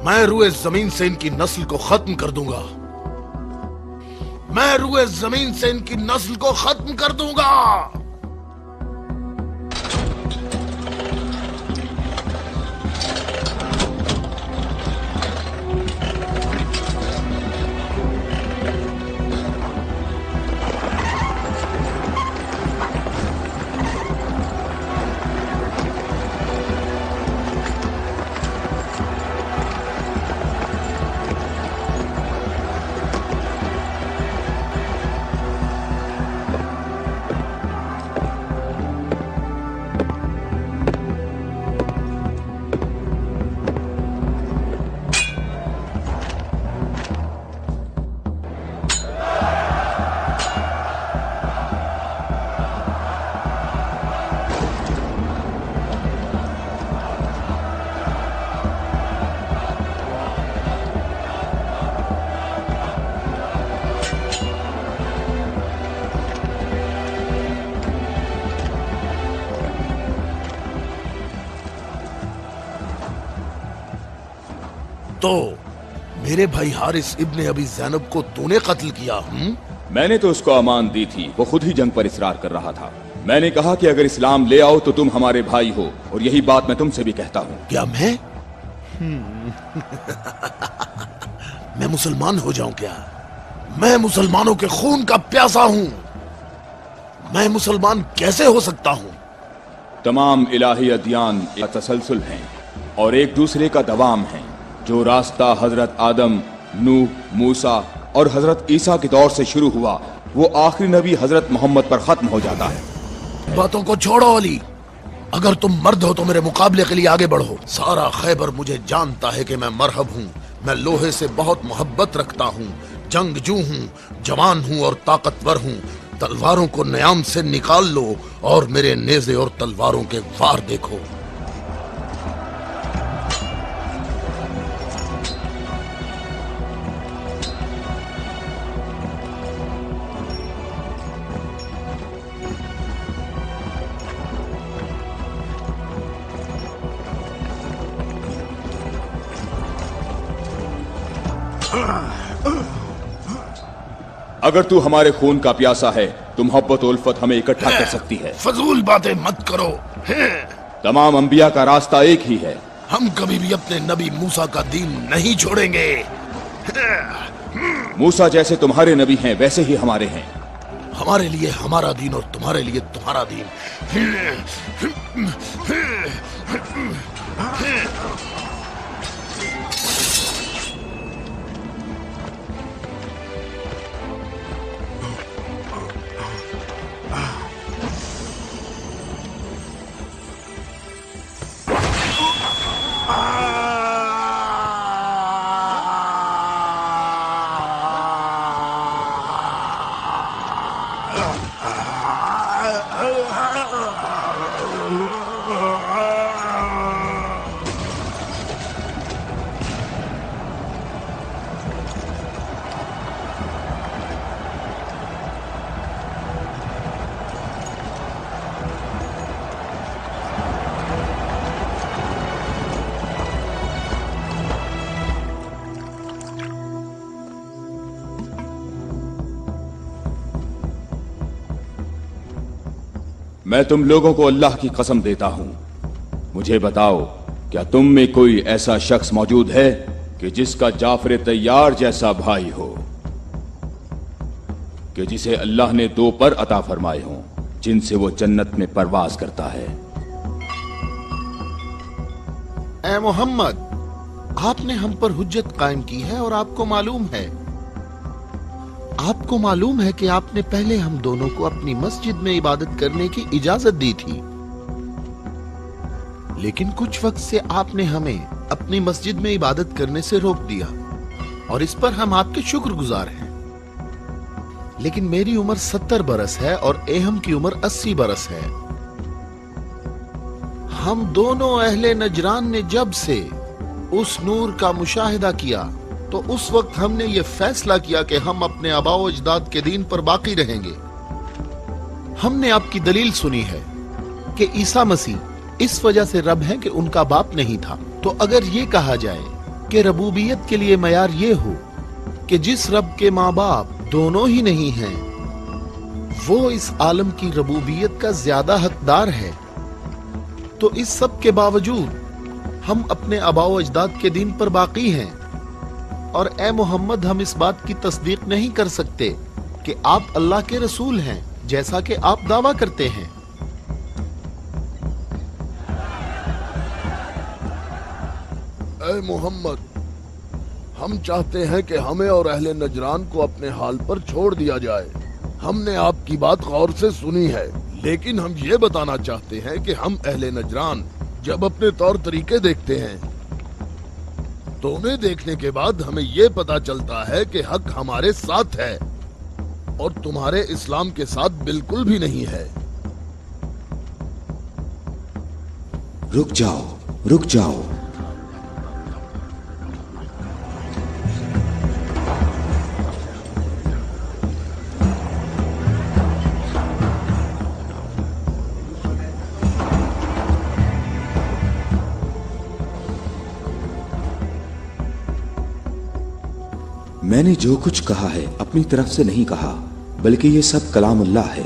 मैं रूए जमीन से इनकी नस्ल को खत्म कर दूंगा। मैं रूए जमीन से इनकी नस्ल को खत्म कर दूंगा। तो मेरे भाई हारिस इब्ने अबी ज़ैनब को तूने कत्ल किया? मैंने तो उसको अमान दी थी, वो खुद ही जंग पर इसरार कर रहा था। मैंने कहा कि अगर इस्लाम ले आओ तो तुम हमारे भाई हो, और यही बात मैं तुमसे भी कहता हूँ। क्या मैं मैं मुसलमान हो जाऊं क्या? मैं मुसलमानों के खून का प्यासा हूँ। मैं मुसलमान कैसे हो सकता हूँ? तमाम इलाही अदियान एक तसलसल हैं और एक दूसरे का दवाम है। जो रास्ता हजरत आदम, नूह, मूसा और हजरत ईसा के दौर से शुरू हुआ, वो आखिरी नबी हजरत मोहम्मद पर खत्म हो जाता है। बातों को छोड़ो अली, अगर तुम मर्द हो तो मेरे मुकाबले के लिए आगे बढ़ो। सारा खैबर मुझे जानता है कि मैं मरहब हूँ। मैं लोहे से बहुत मोहब्बत रखता हूँ, जंगजू हूँ, जवान हूँ और ताकतवर हूँ। तलवारों को न्याम से निकाल लो और मेरे नेज़े और तलवारों के वार देखो। अगर तू हमारे खून का प्यासा है तो मोहब्बत उल्फत हमें इकट्ठा कर सकती है। फजूल बातें मत करो। तमाम अंबिया का रास्ता एक ही है। हम कभी भी अपने नबी मूसा का दीन नहीं छोड़ेंगे। मूसा जैसे तुम्हारे नबी हैं वैसे ही हमारे हैं। हमारे लिए हमारा दीन और तुम्हारे लिए तुम्हारा दीन। मैं तुम लोगों को अल्लाह की कसम देता हूं, मुझे बताओ क्या तुम में कोई ऐसा शख्स मौजूद है कि जिसका जाफर तैयार जैसा भाई हो, कि जिसे अल्लाह ने 2 पर अता फरमाए हों जिनसे वो जन्नत में परवाज करता है। ए मोहम्मद, आपने हम पर हुज्जत कायम की है और आपको मालूम है कि आपने पहले हम दोनों को अपनी मस्जिद में इबादत करने की इजाजत दी थी, लेकिन कुछ वक्त से आपने हमें अपनी मस्जिद में इबादत करने से रोक दिया और इस पर हम आपके शुक्रगुजार हैं। लेकिन मेरी उम्र 70 बरस है और एहम की उम्र 80 बरस है। हम दोनों अहले नजरान ने जब से उस नूर का मुशाहिदा किया तो उस वक्त हमने ये फैसला किया कि हम अपने आबाओ अजदाद के दीन पर बाकी रहेंगे। ہم نے آپ کی دلیل سنی ہے کہ عیسیٰ مسیح اس وجہ سے رب ہیں کہ ان کا باپ نہیں تھا. تو اگر یہ کہا جائے کہ ربوبیت کے لیے معیار یہ ہو کہ جس رب کے ماں باپ دونوں ہی نہیں ہیں وہ اس عالم کی ربوبیت کا زیادہ حقدار ہے، تو اس سب کے باوجود ہم اپنے آباء و اجداد کے دین پر باقی ہیں. اور اے محمد، ہم اس بات کی تصدیق نہیں کر سکتے کہ آپ اللہ کے رسول ہیں جیسا کہ آپ دعویٰ کرتے ہیں. اے محمد، ہم چاہتے ہیں کہ ہمیں اور اہل نجران کو اپنے حال پر چھوڑ دیا جائے. ہم نے آپ کی بات غور سے سنی ہے، لیکن ہم یہ بتانا چاہتے ہیں کہ ہم اہل نجران جب اپنے طور طریقے دیکھتے ہیں تو انہیں دیکھنے کے بعد ہمیں یہ پتا چلتا ہے کہ حق ہمارے ساتھ ہے اور تمہارے اسلام کے ساتھ بالکل بھی نہیں ہے. رک جاؤ، رک جاؤ. میں نے جو کچھ کہا ہے اپنی طرف سے نہیں کہا، بلکہ یہ سب کلام اللہ ہے.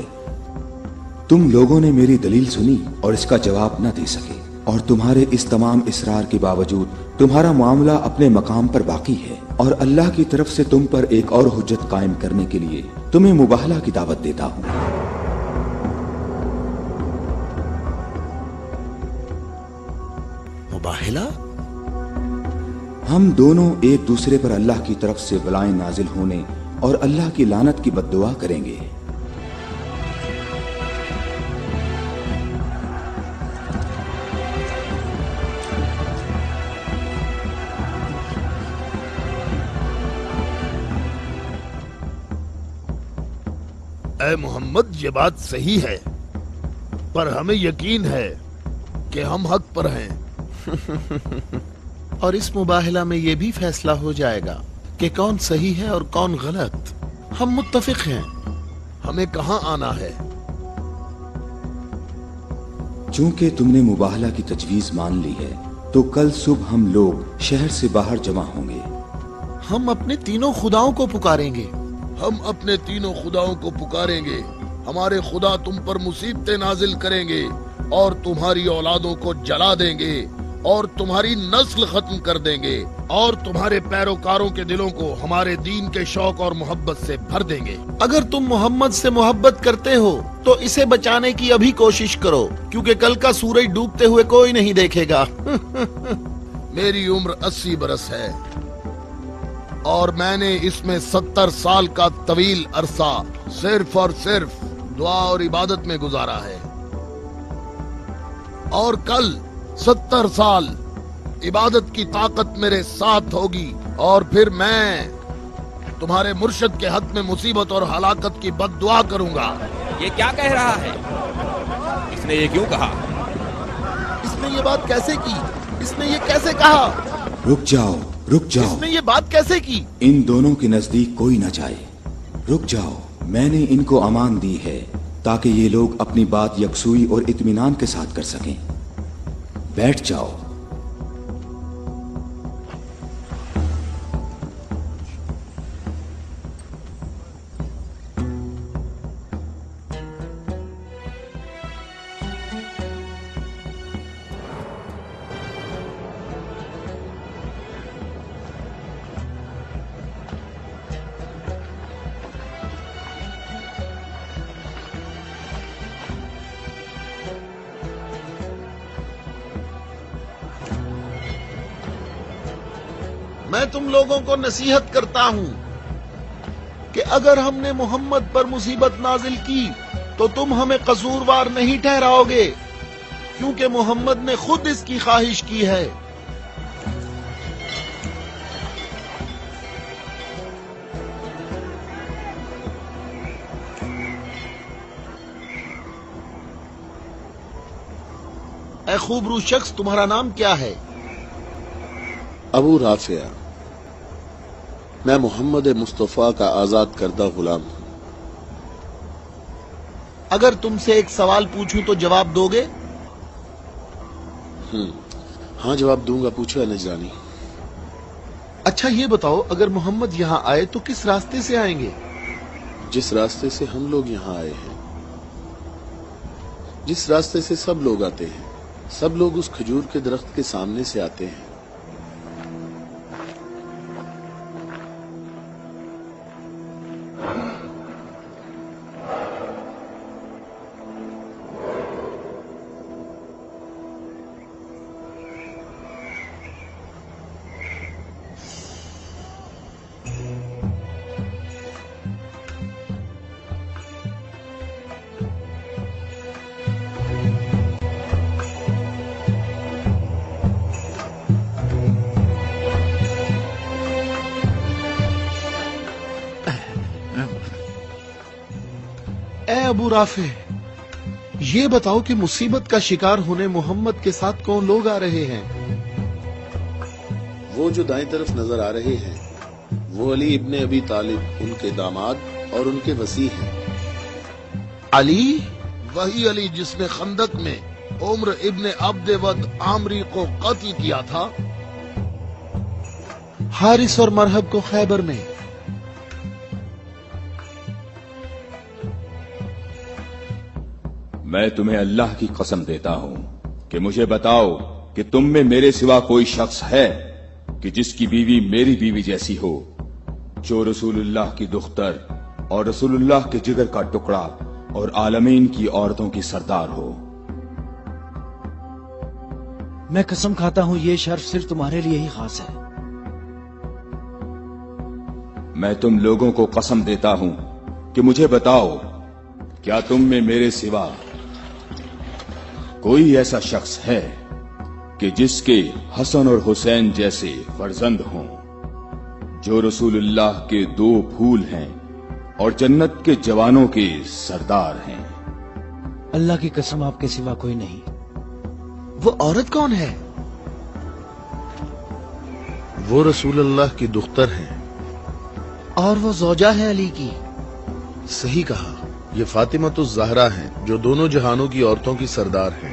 تم لوگوں نے میری دلیل سنی اور اس کا جواب نہ دے سکے، اور تمہارے اس تمام اصرار کے باوجود تمہارا معاملہ اپنے مقام پر باقی ہے. اور اللہ کی طرف سے تم پر ایک اور حجت قائم کرنے کے لیے تمہیں مباہلہ کی دعوت دیتا ہوں. مباہلہ؟ ہم دونوں ایک دوسرے پر اللہ کی طرف سے بلائیں نازل ہونے اور اللہ کی لعنت کی بد دعا کریں گے. اے محمد، یہ بات صحیح ہے، پر ہمیں یقین ہے کہ ہم حق پر ہیں. اور اس مباہلہ میں یہ بھی فیصلہ ہو جائے گا کہ کون صحیح ہے اور کون غلط. ہم متفق ہیں. ہمیں کہاں آنا ہے؟ چونکہ تم نے مباہلہ کی تجویز مان لی ہے تو کل صبح ہم لوگ شہر سے باہر جمع ہوں گے. ہم اپنے تینوں خداؤں کو پکاریں گے. ہم اپنے تینوں خداؤں کو پکاریں گے. ہمارے خدا تم پر مصیبتیں نازل کریں گے اور تمہاری اولادوں کو جلا دیں گے اور تمہاری نسل ختم کر دیں گے اور تمہارے پیروکاروں کے دلوں کو ہمارے دین کے شوق اور محبت سے بھر دیں گے. اگر تم محمد سے محبت کرتے ہو تو اسے بچانے کی ابھی کوشش کرو، کیونکہ کل کا سورج ڈوبتے ہوئے کوئی نہیں دیکھے گا. میری عمر 80 برس ہے اور میں نے اس میں 70 سال کا طویل عرصہ صرف اور صرف دعا اور عبادت میں گزارا ہے، اور کل 70 سال عبادت کی طاقت میرے ساتھ ہوگی اور پھر میں تمہارے مرشد کے حق میں مصیبت اور ہلاکت کی بد دعا کروں گا. یہ کیا کہہ رہا ہے؟ اس نے یہ کیوں کہا؟ اس نے یہ بات کیسے کی؟ اس نے یہ کیسے کہا؟ رک جاؤ، رک جاؤ. اس نے یہ بات کیسے کی؟ ان دونوں کے نزدیک کوئی نہ جائے. رک جاؤ. میں نے ان کو امان دی ہے تاکہ یہ لوگ اپنی بات یکسوئی اور اطمینان کے ساتھ کر سکیں. بیٹھ جاؤ. میں تم لوگوں کو نصیحت کرتا ہوں کہ اگر ہم نے محمد پر مصیبت نازل کی تو تم ہمیں قصوروار نہیں ٹھہراؤ گے، کیونکہ محمد نے خود اس کی خواہش کی ہے. اے خوبرو شخص، تمہارا نام کیا ہے؟ ابو رافع. میں محمد مصطفیٰ کا آزاد کردہ غلام ہوں. अगर तुमसे एक सवाल पूछूं तो जवाब दोगे? हाँ जवाब दूंगा, पूछो है नजरानी। अच्छा ये बताओ, अगर मोहम्मद यहाँ आए तो किस रास्ते से आएंगे? जिस रास्ते से हम लोग यहाँ आए हैं, जिस रास्ते से सब लोग आते हैं, सब लोग उस खजूर के दरख्त के सामने से आते हैं। अबू राफे, ये बताओ कि मुसीबत का शिकार होने मोहम्मद के साथ कौन लोग आ रहे हैं? वो जो दाएं तरफ नजर आ रहे हैं, वो अली इब्ने अबी तालिब, उनके दामाद और उनके वसी हैं। अली? वही अली जिसने खंदक में उम्र इब्ने अब्दवद आमरी को कत्ल किया था, हारिस और मरहब को खैबर में। मैं तुम्हें अल्लाह की कसम देता हूं कि मुझे बताओ कि तुम में मेरे सिवा कोई शख्स है कि जिसकी बीवी मेरी बीवी जैसी हो, जो रसूलुल्लाह की दुख्तर और रसूलुल्लाह के जिगर का टुकड़ा और आलमीन की औरतों की सरदार हो। मैं कसम खाता हूं ये शर्फ सिर्फ तुम्हारे लिए ही खास है। मैं तुम लोगों को कसम देता हूं कि मुझे बताओ, क्या तुम में मेरे सिवा कोई ऐसा शख्स है कि जिसके हसन और हुसैन जैसे फर्जंद हों, जो रसूलुल्लाह के दो फूल हैं और जन्नत के जवानों के सरदार हैं? अल्लाह की कसम आपके सिवा कोई नहीं। वो औरत कौन है? वो रसूलुल्लाह की दुख्तर है। और वो ज़ौजा है अली की। सही कहा, ये फातिमा तो ज़हरा हैं, जो दोनों जहानों की औरतों की सरदार हैं।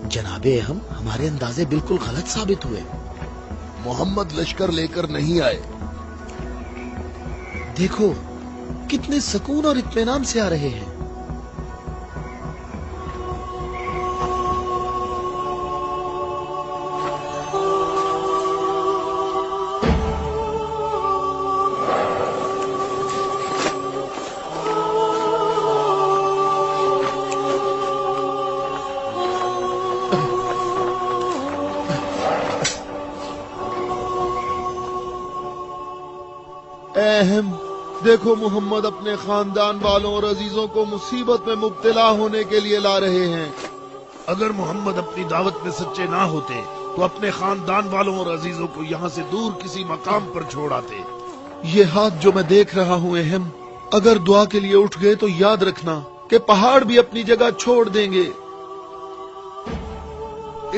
जनाबे हम हमारे अंदाजे बिल्कुल गलत साबित हुए। मोहम्मद लश्कर लेकर नहीं आए। देखो कितने सुकून और इत्मीनान से आ रहे हैं। अहम, देखो मोहम्मद अपने खानदान वालों और अजीजों को मुसीबत में मुब्तला होने के लिए ला रहे हैं। अगर मोहम्मद अपनी दावत में सच्चे ना होते तो अपने खानदान वालों और अजीजों को यहाँ से दूर किसी मकाम पर छोड़ आते। ये हाथ जो मैं देख रहा हूँ अहम, अगर दुआ के लिए उठ गए तो याद रखना कि पहाड़ भी अपनी जगह छोड़ देंगे।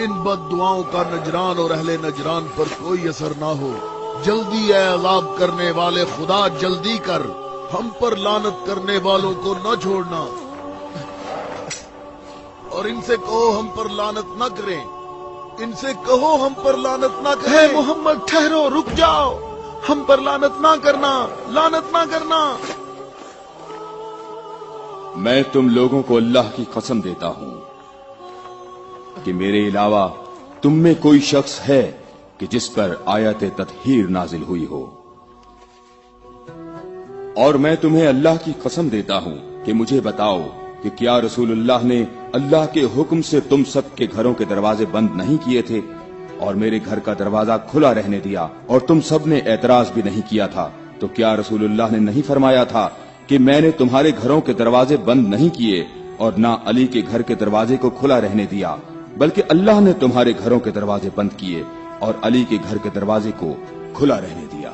इन बद दुआओं का नजरान और अहले नजरान पर कोई असर ना हो। जल्दी ऐ अज़ाब करने वाले खुदा, जल्दी कर, हम पर लानत करने वालों को न छोड़ना। और इनसे कहो हम पर लानत न करें। इनसे कहो हम पर लानत न करें। मोहम्मद ठहरो, रुक जाओ, हम पर लानत ना करना, लानत ना करना। मैं तुम लोगों को अल्लाह की कसम देता हूं कि मेरे अलावा तुम में कोई शख्स है कि जिस पर आयत तत्हीर नाजिल हुई हो। और मैं तुम्हें अल्लाह की कसम देता हूं कि मुझे बताओ कि क्या रसूलुल्लाह ने अल्लाह के हुक्म से तुम सब के घरों के दरवाजे बंद नहीं किए थे और मेरे घर का दरवाजा खुला रहने दिया और तुम सब ने एतराज भी नहीं किया था? तो क्या रसूलुल्लाह ने नहीं फरमाया था कि मैंने तुम्हारे घरों के दरवाजे बंद नहीं किए और ना अली के घर के दरवाजे को खुला रहने दिया, बल्कि अल्लाह ने तुम्हारे घरों के दरवाजे बंद किए और अली के घर के दरवाजे को खुला रहने दिया।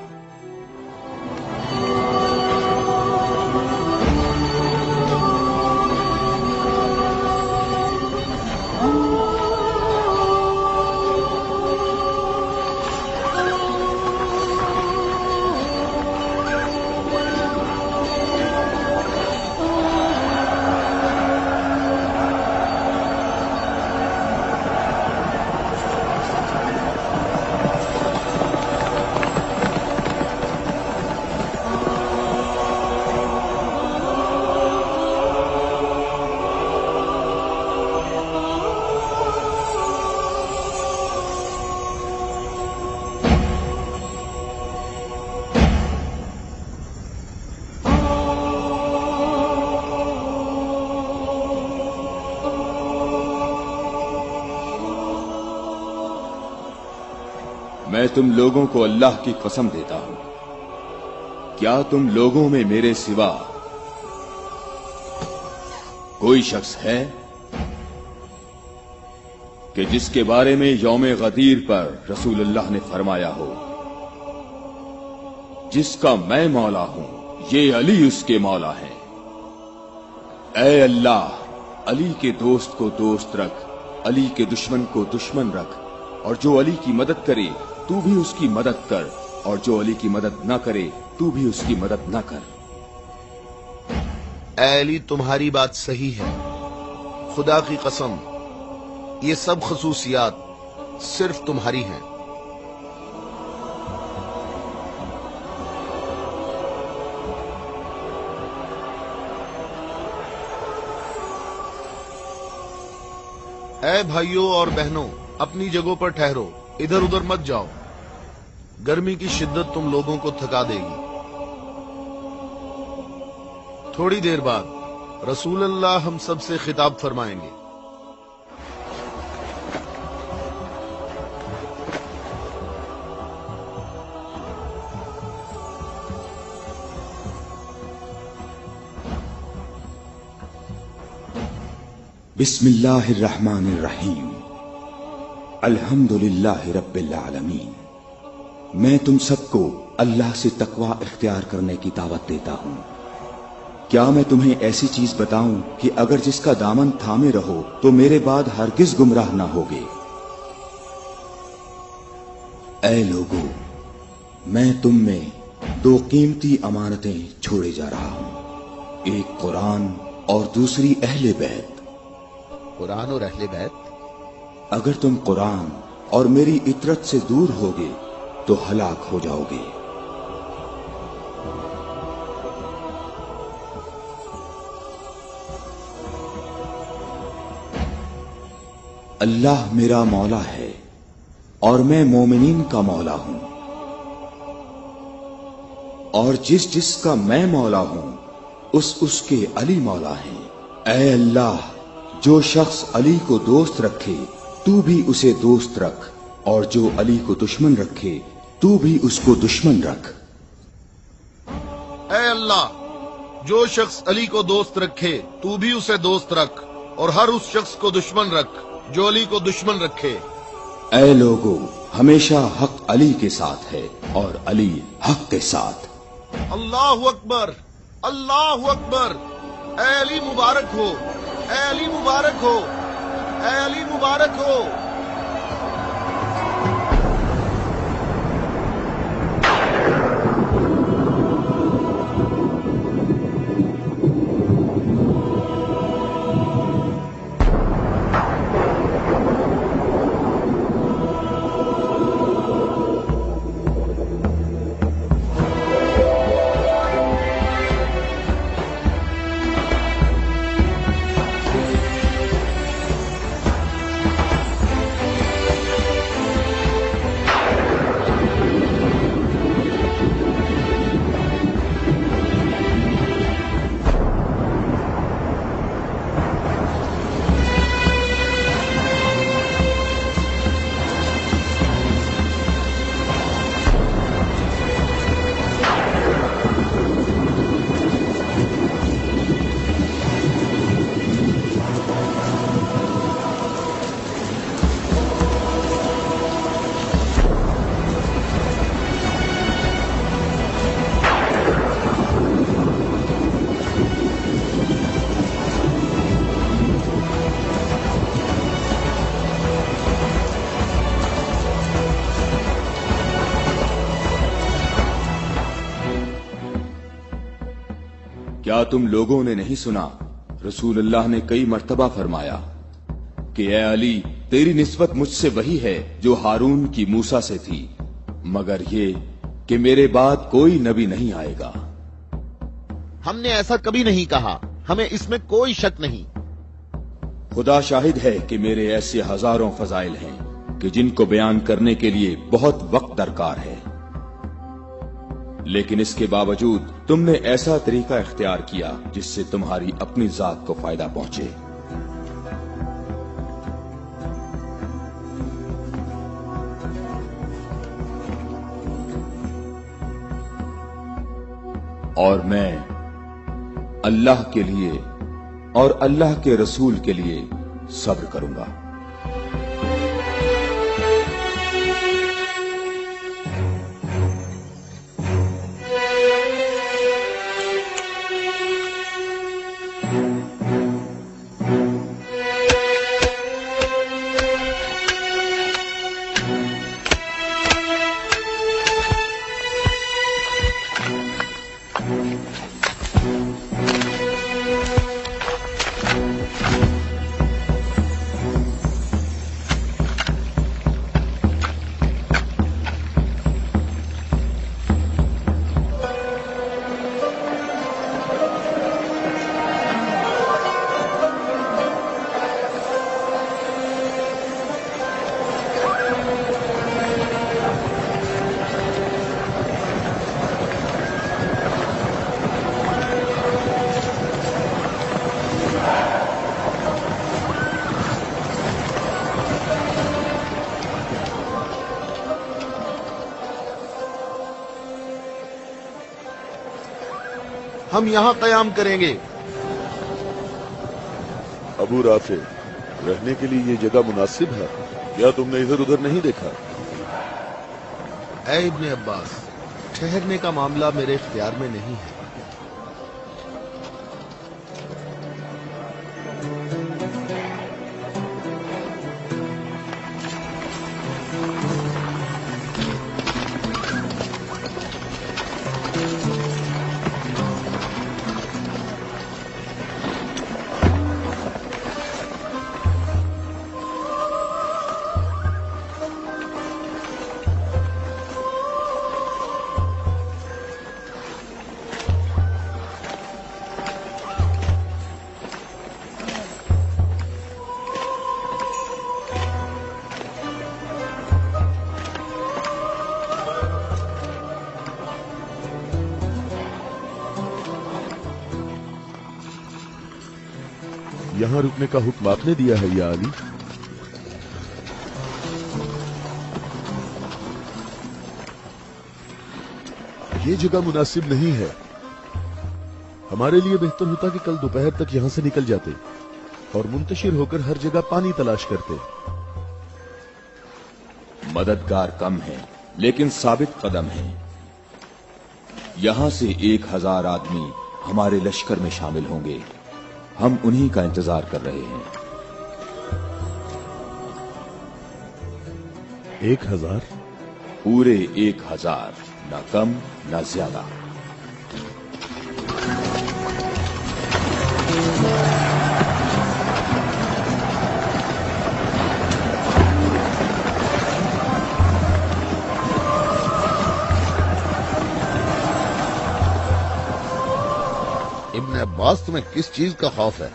मैं तुम लोगों को अल्लाह की कसम देता हूं, क्या तुम लोगों में मेरे सिवा कोई शख्स है कि जिसके बारे में यौम गदीर पर रसूलुल्लाह ने फरमाया हो, जिसका मैं मौला हूं, ये अली उसके मौला है। ऐ अल्लाह, अली के दोस्त को दोस्त रख, अली के दुश्मन को दुश्मन रख, और जो अली की मदद करे तू भी उसकी मदद कर, और जो अली की मदद न करे तू भी उसकी मदद न कर। ऐ अली, तुम्हारी बात सही है, खुदा की कसम ये सब खसूसियात सिर्फ तुम्हारी हैं। ऐ भाइयों और बहनों, अपनी जगहों पर ठहरो, इधर उधर मत जाओ, गर्मी की शिद्दत तुम लोगों को थका देगी। थोड़ी देर बाद रसूलुल्लाह हम सब से खिताब फरमाएंगे। बिस्मिल्लाहिर्रहमानिर्रहीम, अल्हम्दुलिल्लाहि रब्बिल आलमीन। मैं तुम सबको अल्लाह से तकवा इख्तियार करने की दावत देता हूं। क्या मैं तुम्हें ऐसी चीज बताऊं कि अगर जिसका दामन थामे रहो तो मेरे बाद हरगिज गुमराह ना होगे। ऐ लोगों, मैं तुम में दो कीमती अमानतें छोड़े जा रहा हूं, एक कुरान और दूसरी अहले बैत। कुरान और अहले बैत? अगर तुम कुरान और मेरी इतरत से दूर होगे तो हलाक हो जाओगे। अल्लाह मेरा मौला है और मैं मोमिनीन का मौला हूं, और जिस जिसका मैं मौला हूं उसके अली मौला है। ऐ अल्लाह, जो शख्स अली को दोस्त रखे तू भी उसे दोस्त रख, और जो अली को दुश्मन रखे तू भी उसको दुश्मन रख। ऐ अल्लाह, जो शख्स अली को दोस्त रखे तू भी उसे दोस्त रख, और हर उस शख्स को दुश्मन रख जो अली को दुश्मन रखे। ऐ लोगों, हमेशा हक अली के साथ है और अली हक के साथ। अल्लाहु अकबर, अल्लाहु अकबर। ऐ अली मुबारक हो, ऐ अली मुबारक हो, ऐ अली मुबारक हो। क्या तुम लोगों ने नहीं सुना, रसूलुल्लाह ने कई मर्तबा फरमाया कि ऐ अली, तेरी निस्बत मुझसे वही है जो हारून की मूसा से थी, मगर ये कि मेरे बाद कोई नबी नहीं आएगा। हमने ऐसा कभी नहीं कहा, हमें इसमें कोई शक नहीं। खुदा शाहिद है कि मेरे ऐसे हजारों फजाइल हैं कि जिनको बयान करने के लिए बहुत वक्त दरकार है, लेकिन इसके बावजूद तुमने ऐसा तरीका इख्तियार किया जिससे तुम्हारी अपनी जात को फायदा पहुंचे। और मैं अल्लाह के लिए और अल्लाह के रसूल के लिए सब्र करूंगा। हम यहाँ कयाम करेंगे। अबू राफे, रहने के लिए ये जगह मुनासिब है? क्या तुमने इधर उधर नहीं देखा? ऐ इब्ने अब्बास, ठहरने का मामला मेरे इख्तियार में नहीं है। यहाँ रुकने का हुक्म आपने दिया है या अली? ये जगह मुनासिब नहीं है। हमारे लिए बेहतर होता कि कल दोपहर तक यहाँ से निकल जाते और मुंतशिर होकर हर जगह पानी तलाश करते। मददगार कम है लेकिन साबित कदम है। यहां से 1000 आदमी हमारे लश्कर में शामिल होंगे। हम उन्हीं का इंतजार कर रहे हैं। 1000? पूरे 1000, न कम न ज्यादा। इब्ने अब्बास, तुम्हें किस चीज का खौफ है?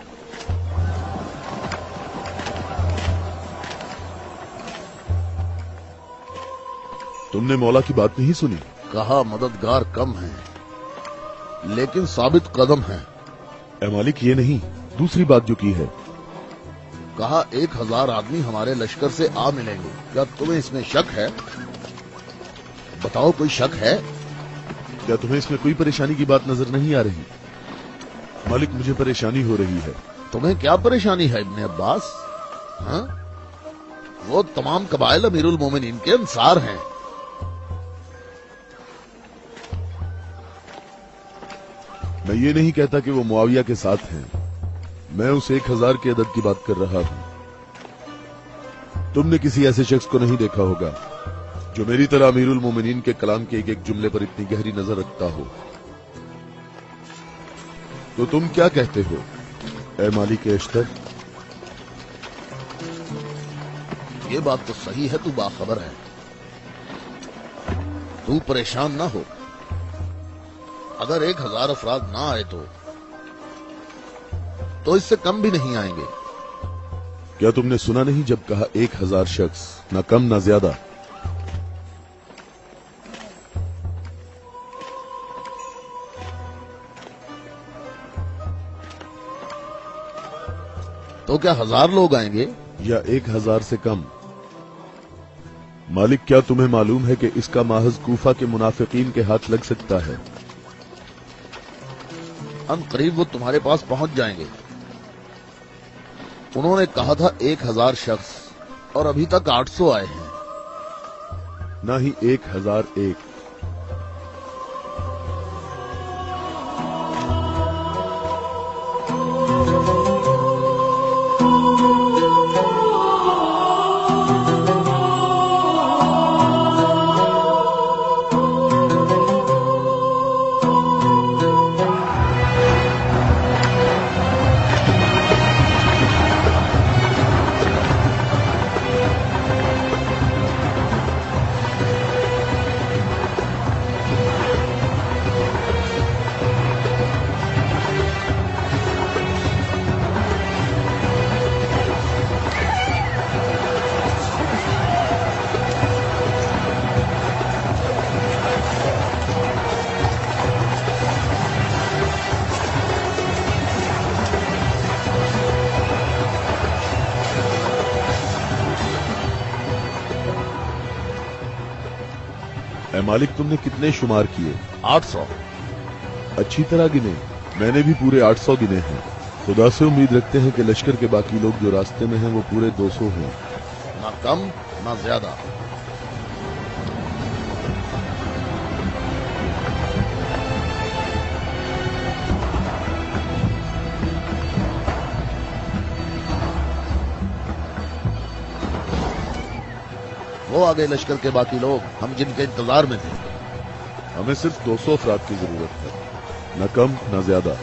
तुमने मौला की बात नहीं सुनी? कहा मददगार कम है लेकिन साबित कदम है। ए मालिक, ये नहीं, दूसरी बात जो की है। कहा 1000 आदमी हमारे लश्कर से आ मिलेंगे। क्या तुम्हें इसमें शक है? बताओ, कोई शक है? क्या तुम्हें इसमें कोई परेशानी की बात नजर नहीं आ रही? मालिक, मुझे परेशानी हो रही है। तुम्हें क्या परेशानी है इब्ने अब्बास? हाँ? वो तमाम कबाइल अमीरुल मोमिनीन के अंसार हैं। मैं ये नहीं कहता कि वो मुआविया के साथ हैं। मैं उस 1000 के अदद की बात कर रहा हूं। तुमने किसी ऐसे शख्स को नहीं देखा होगा जो मेरी तरह अमीरुल मोमिनीन के कलाम के एक एक जुमले पर इतनी गहरी नजर रखता हो। तो तुम क्या कहते हो ए मालिक अश्तर? ये बात तो सही है, तू बाखबर है। तू परेशान ना हो। अगर 1000 अफराद ना आए तो इससे कम भी नहीं आएंगे। क्या तुमने सुना नहीं जब कहा 1000 शख्स, ना कम ना ज्यादा? तो क्या 1000 लोग आएंगे या 1000 से कम? मालिक, क्या तुम्हें मालूम है कि इसका माहज कूफा के मुनाफिकीन के हाथ लग सकता है? ان قریب وہ تمہارے پاس پہنچ جائیں گے۔ انہوں نے کہا تھا 1000 شخص اور ابھی تک 800 آئے ہیں۔ نہ ہی 1001۔ اے مالک، تم نے کتنے شمار کیے؟ 800۔ اچھی طرح گنے؟ میں نے بھی پورے 800 گنے ہیں۔ خدا سے امید رکھتے ہیں کہ لشکر کے باقی لوگ جو راستے میں ہیں وہ پورے 200 ہیں۔ نہ کم نہ زیادہ۔ وہ آگے لشکر کے باقی لوگ، ہم جن کے انتظار میں تھے۔ ہمیں صرف 200 افراد کی ضرورت ہے، نہ کم نہ زیادہ۔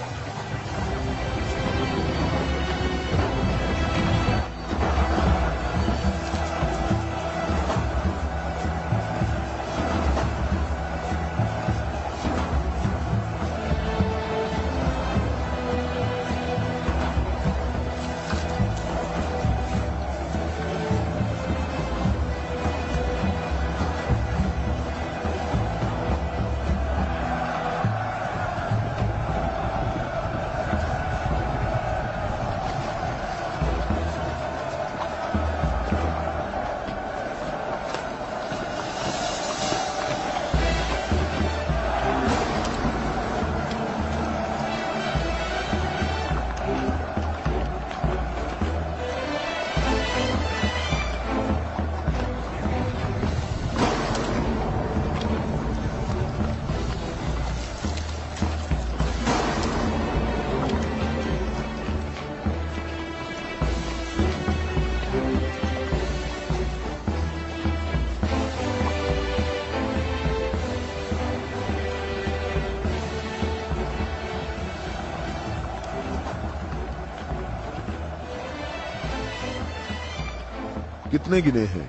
کتنے گنے ہیں؟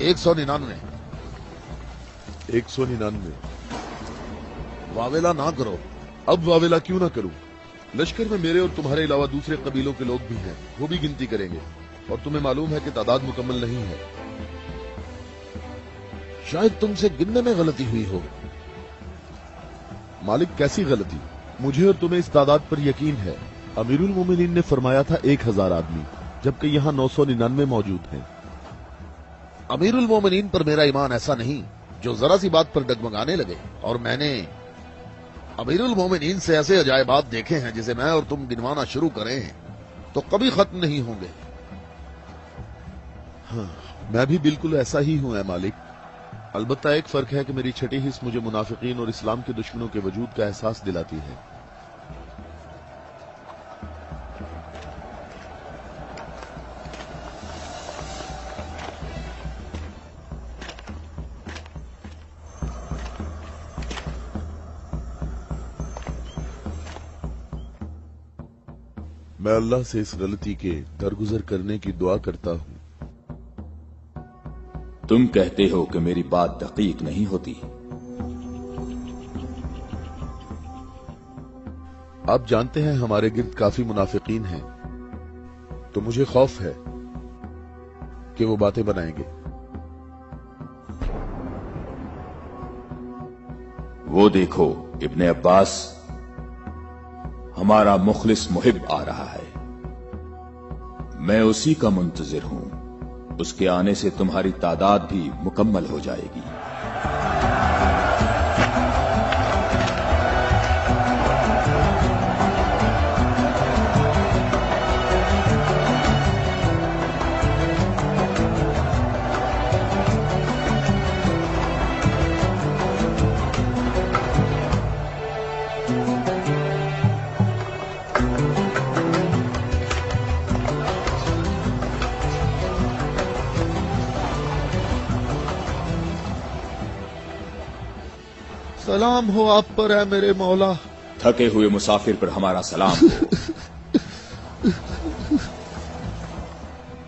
199۔ 199۔ واویلا نہ کرو۔ اب واویلا کیوں نہ کروں؟ لشکر میں میرے اور تمہارے علاوہ دوسرے قبیلوں کے لوگ بھی ہیں، وہ بھی گنتی کریں گے، اور تمہیں معلوم ہے کہ تعداد مکمل نہیں ہے۔ شاید تم سے گننے میں غلطی ہوئی ہو۔ مالک، کیسی غلطی؟ مجھے اور تمہیں اس تعداد پر یقین ہے۔ امیر المومنین نے فرمایا تھا 1000 آدمی، جبکہ یہاں 999 موجود ہیں۔ امیر المومنین پر میرا ایمان ایسا نہیں جو ذرا سی بات پر ڈگمگانے لگے، اور میں نے امیر المومنین سے ایسے عجائبات دیکھے ہیں جسے میں اور تم گنوانا شروع کریں تو کبھی ختم نہیں ہوں گے۔ ہاں، میں بھی بالکل ایسا ہی ہوں اے مالک۔ البتہ ایک فرق ہے کہ میری چھٹی حص مجھے منافقین اور اسلام کے دشمنوں کے وجود کا احساس دلاتی ہے۔ میں اللہ سے اس غلطی کے درگزر کرنے کی دعا کرتا ہوں۔ تم کہتے ہو کہ میری بات دقیق نہیں ہوتی۔ آپ جانتے ہیں ہمارے گرد کافی منافقین ہیں، تو مجھے خوف ہے کہ وہ باتیں بنائیں گے۔ وہ دیکھو، ابن عباس ہمارا مخلص محب آ رہا ہے، میں اسی کا منتظر ہوں۔ اس کے آنے سے تمہاری تعداد بھی مکمل ہو جائے گی۔ सलाम हो आप पर है मेरे मौला। थके हुए मुसाफिर पर हमारा सलाम हो।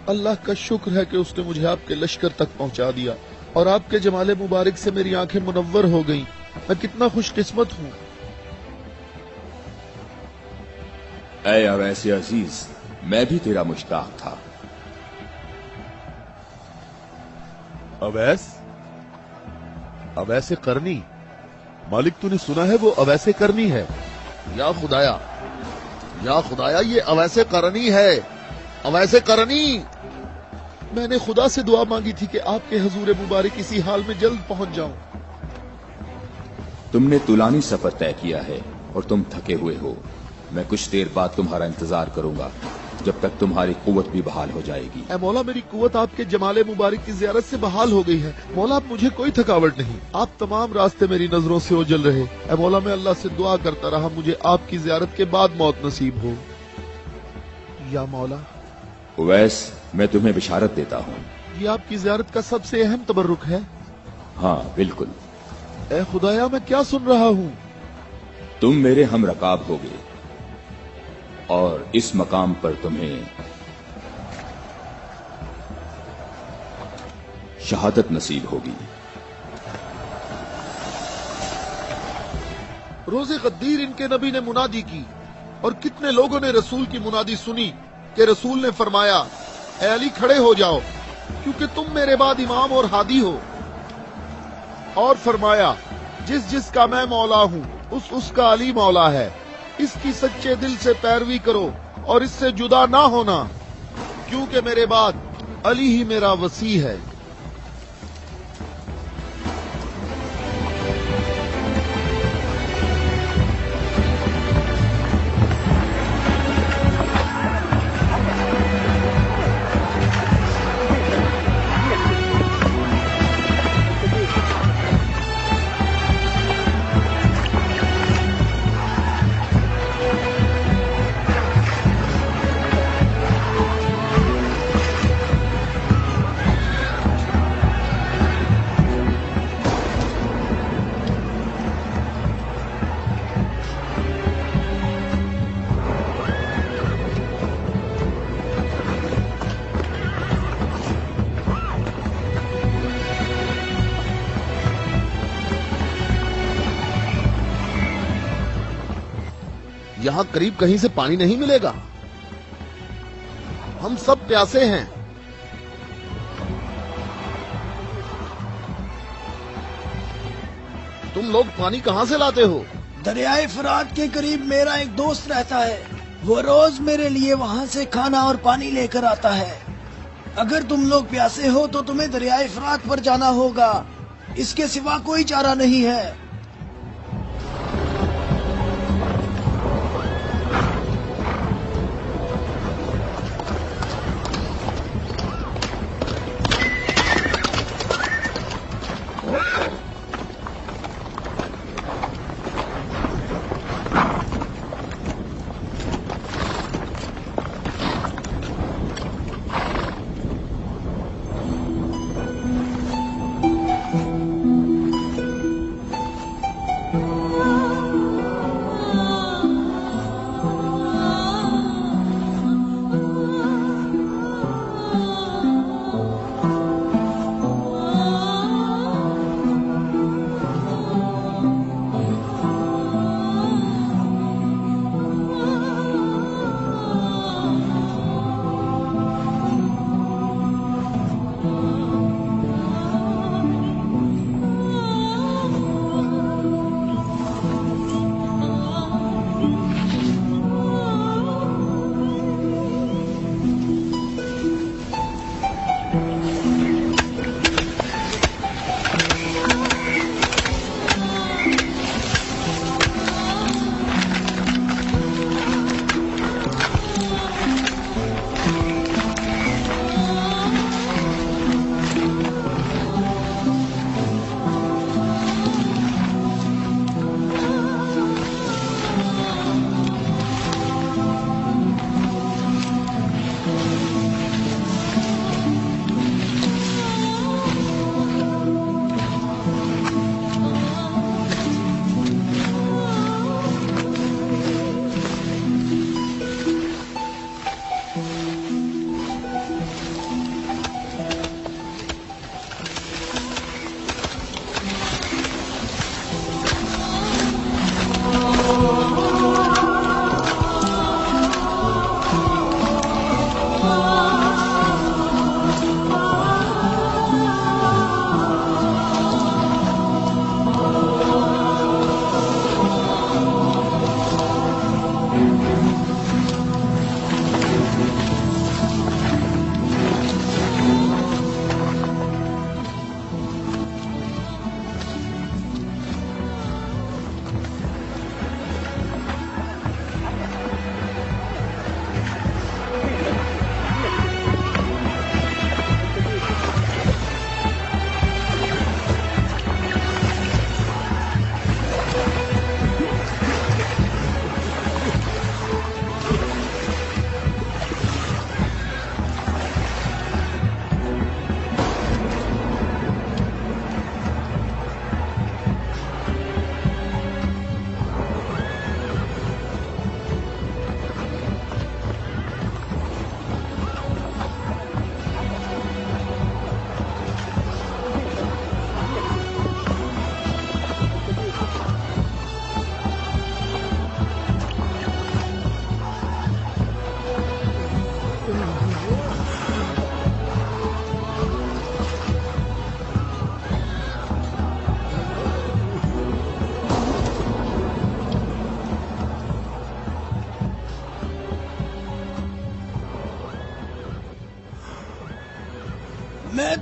अल्लाह का शुक्र है कि उसने मुझे आपके लश्कर तक पहुंचा दिया और आपके जमाले मुबारक से मेरी आंखें मुनव्वर हो गईं। मैं कितना खुशकिस्मत हूँ। ऐ अवैसे अजीज, मैं भी तेरा मुश्ताक था। अवैस? अवैसे करनी? मालिक तूने सुना है वो अवैसे करनी है? या खुदाया ये अवैसे करनी है, अवैसे करनी। मैंने खुदा से दुआ मांगी थी कि आपके हजूर मुबारक इसी हाल में जल्द पहुंच जाऊं। तुमने तुलानी सफर तय किया है और तुम थके हुए हो। मैं कुछ देर बाद तुम्हारा इंतजार करूंगा जब तक तुम्हारी कुव्वत भी बहाल हो जाएगी। ऐ मौला, मेरी कुव्वत आपके जमाले मुबारक की जियारत से बहाल हो गई है। मौला, अब मुझे कोई थकावट नहीं। आप तमाम रास्ते मेरी नजरों से ओझल रहे। ऐ मौला, मैं अल्लाह से दुआ करता रहा मुझे आपकी जियारत के बाद मौत नसीब हो। या मौला। उवैस, मैं तुम्हें बिशारत देता हूँ। ये आपकी जियारत का सबसे अहम तबर्रुक है। हाँ बिल्कुल। ऐ खुदाया, मैं क्या सुन रहा हूँ? तुम मेरे हम रकाब होगे और इस मकाम पर तुम्हें शहादत नसीब होगी। रोजे गद्दीर इनके नबी ने मुनादी की और कितने लोगों ने रसूल की मुनादी सुनी कि रसूल ने फरमाया, ऐ अली खड़े हो जाओ क्योंकि तुम मेरे बाद इमाम और हादी हो। और फरमाया, जिसका मैं मौला हूँ उसका अली मौला है। इसकी सच्चे दिल से पैरवी करो और इससे जुदा ना होना, क्योंकि मेरे बाद अली ही मेरा वसी है। यहाँ करीब कहीं से पानी नहीं मिलेगा। हम सब प्यासे हैं। तुम लोग पानी कहाँ से लाते हो? दरियाए फरात के करीब मेरा एक दोस्त रहता है। वो रोज मेरे लिए वहाँ से खाना और पानी लेकर आता है। अगर तुम लोग प्यासे हो तो तुम्हें दरियाए फरात पर जाना होगा। इसके सिवा कोई चारा नहीं है।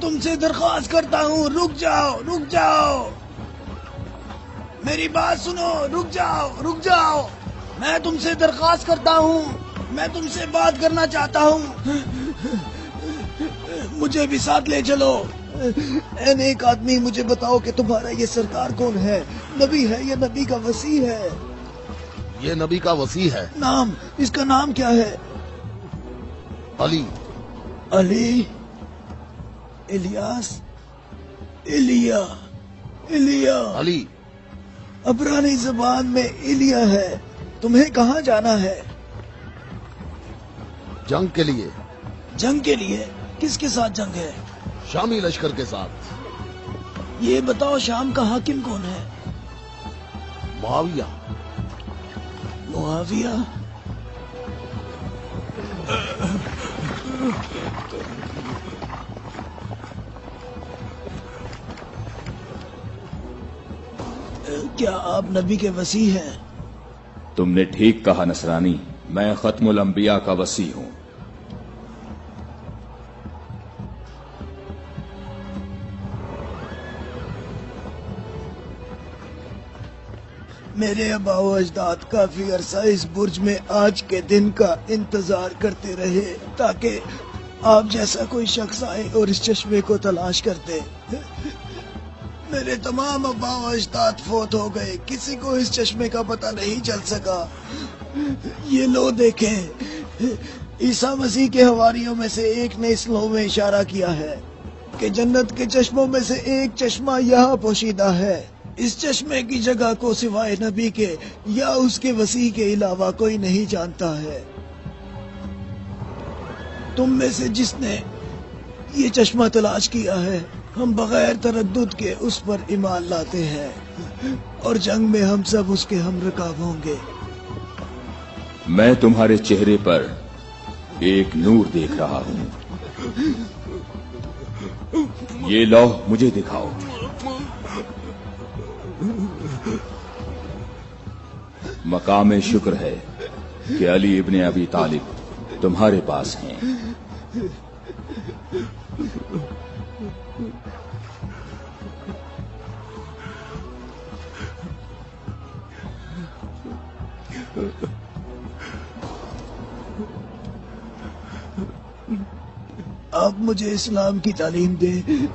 تم سے درخواست کرتا ہوں رک جاؤ میری بات سنو، رک جاؤ میں تم سے درخواست کرتا ہوں، میں تم سے بات کرنا چاہتا ہوں، مجھے بھی ساتھ لے چلو۔ اے نیک آدمی مجھے بتاؤ کہ تمہارا یہ سرکار کون ہے؟ نبی ہے یا نبی کا وصی ہے؟ یہ نبی کا وصی ہے۔ نام، اس کا نام کیا ہے؟ علی۔ علی، الیاس، ایلیا، علی۔ عبرانی زبان میں ایلیا ہے۔ تمہیں کہاں جانا ہے؟ جنگ کے لیے۔ جنگ کے لیے؟ کس کے ساتھ جنگ ہے؟ شامی لشکر کے ساتھ۔ یہ بتاؤ شام کا حاکم کون ہے؟ معاویہ۔ معاویہ؟ کیا آپ نبی کے وصی ہیں؟ تم نے ٹھیک کہا نصرانی، میں ختم الانبیاء کا وصی ہوں۔ میرے آبا و اجداد کافی عرصہ اس برج میں آج کے دن کا انتظار کرتے رہے تاکہ آپ جیسا کوئی شخص آئے اور اس چشمے کو تلاش کر دے۔ میرے تمام آبا و اجداد فوت ہو گئے، کسی کو اس چشمے کا پتہ نہیں چل سکا۔ یہ لو دیکھیں، عیسیٰ مسیح کے حواریوں میں سے ایک نے اس لو میں اشارہ کیا ہے کہ جنت کے چشموں میں سے ایک چشمہ یہاں پوشیدہ ہے۔ اس چشمے کی جگہ کو سوائے نبی کے یا اس کے وصی کے علاوہ کوئی نہیں جانتا ہے۔ تم میں سے جس نے یہ چشمہ تلاش کیا ہے، ہم بغیر تردد کے اس پر ایمان لاتے ہیں اور جنگ میں ہم سب اس کے ہم رکاب ہوں گے۔ میں تمہارے چہرے پر ایک نور دیکھ رہا ہوں، یہ لوح مجھے دکھاؤ۔ مقام شکر ہے کہ علی ابن ابی طالب تمہارے پاس ہیں۔ آپ مجھے اسلام کی تعلیم دیں۔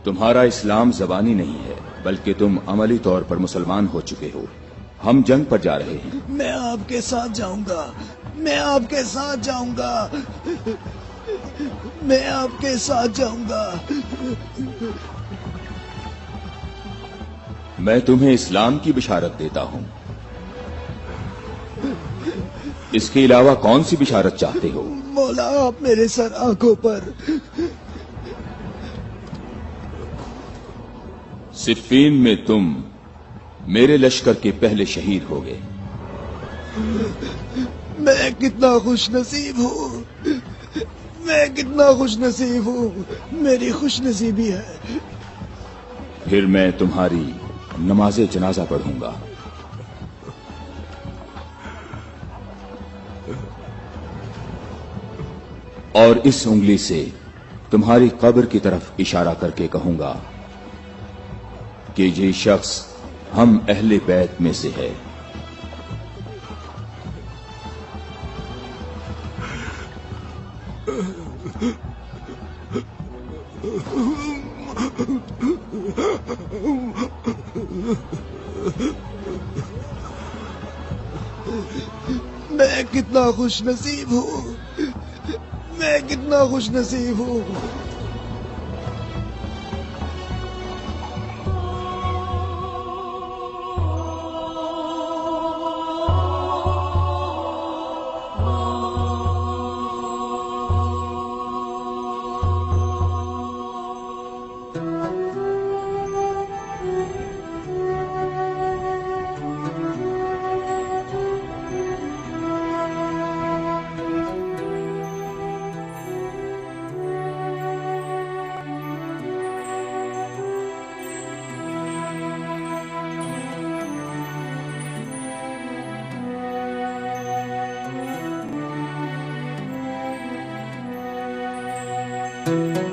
تمہارا اسلام زبانی نہیں ہے بلکہ تم عملی طور پر مسلمان ہو چکے ہو۔ ہم جنگ پر جا رہے ہیں۔ میں آپ کے ساتھ جاؤں گا، میں آپ کے ساتھ جاؤں گا، میں آپ کے ساتھ جاؤں گا۔ میں تمہیں اسلام کی بشارت دیتا ہوں، اس کے علاوہ کون سی بشارت چاہتے ہو؟ مولا آپ میرے سر آنکھوں پر۔ صفین میں تم میرے لشکر کے پہلے شہید ہو گئے۔ میں کتنا خوش نصیب ہوں، میں کتنا خوش نصیب ہوں، میری خوش نصیبی ہے۔ پھر میں تمہاری نماز جنازہ پڑھوں گا۔ اور اس انگلی سے تمہاری قبر کی طرف اشارہ کر کے کہوں گا کہ یہ شخص ہم اہل بیت میں سے ہے۔ میں کتنا خوش نصیب ہوں، میں کتنا خوش نصیب ہوں۔ है।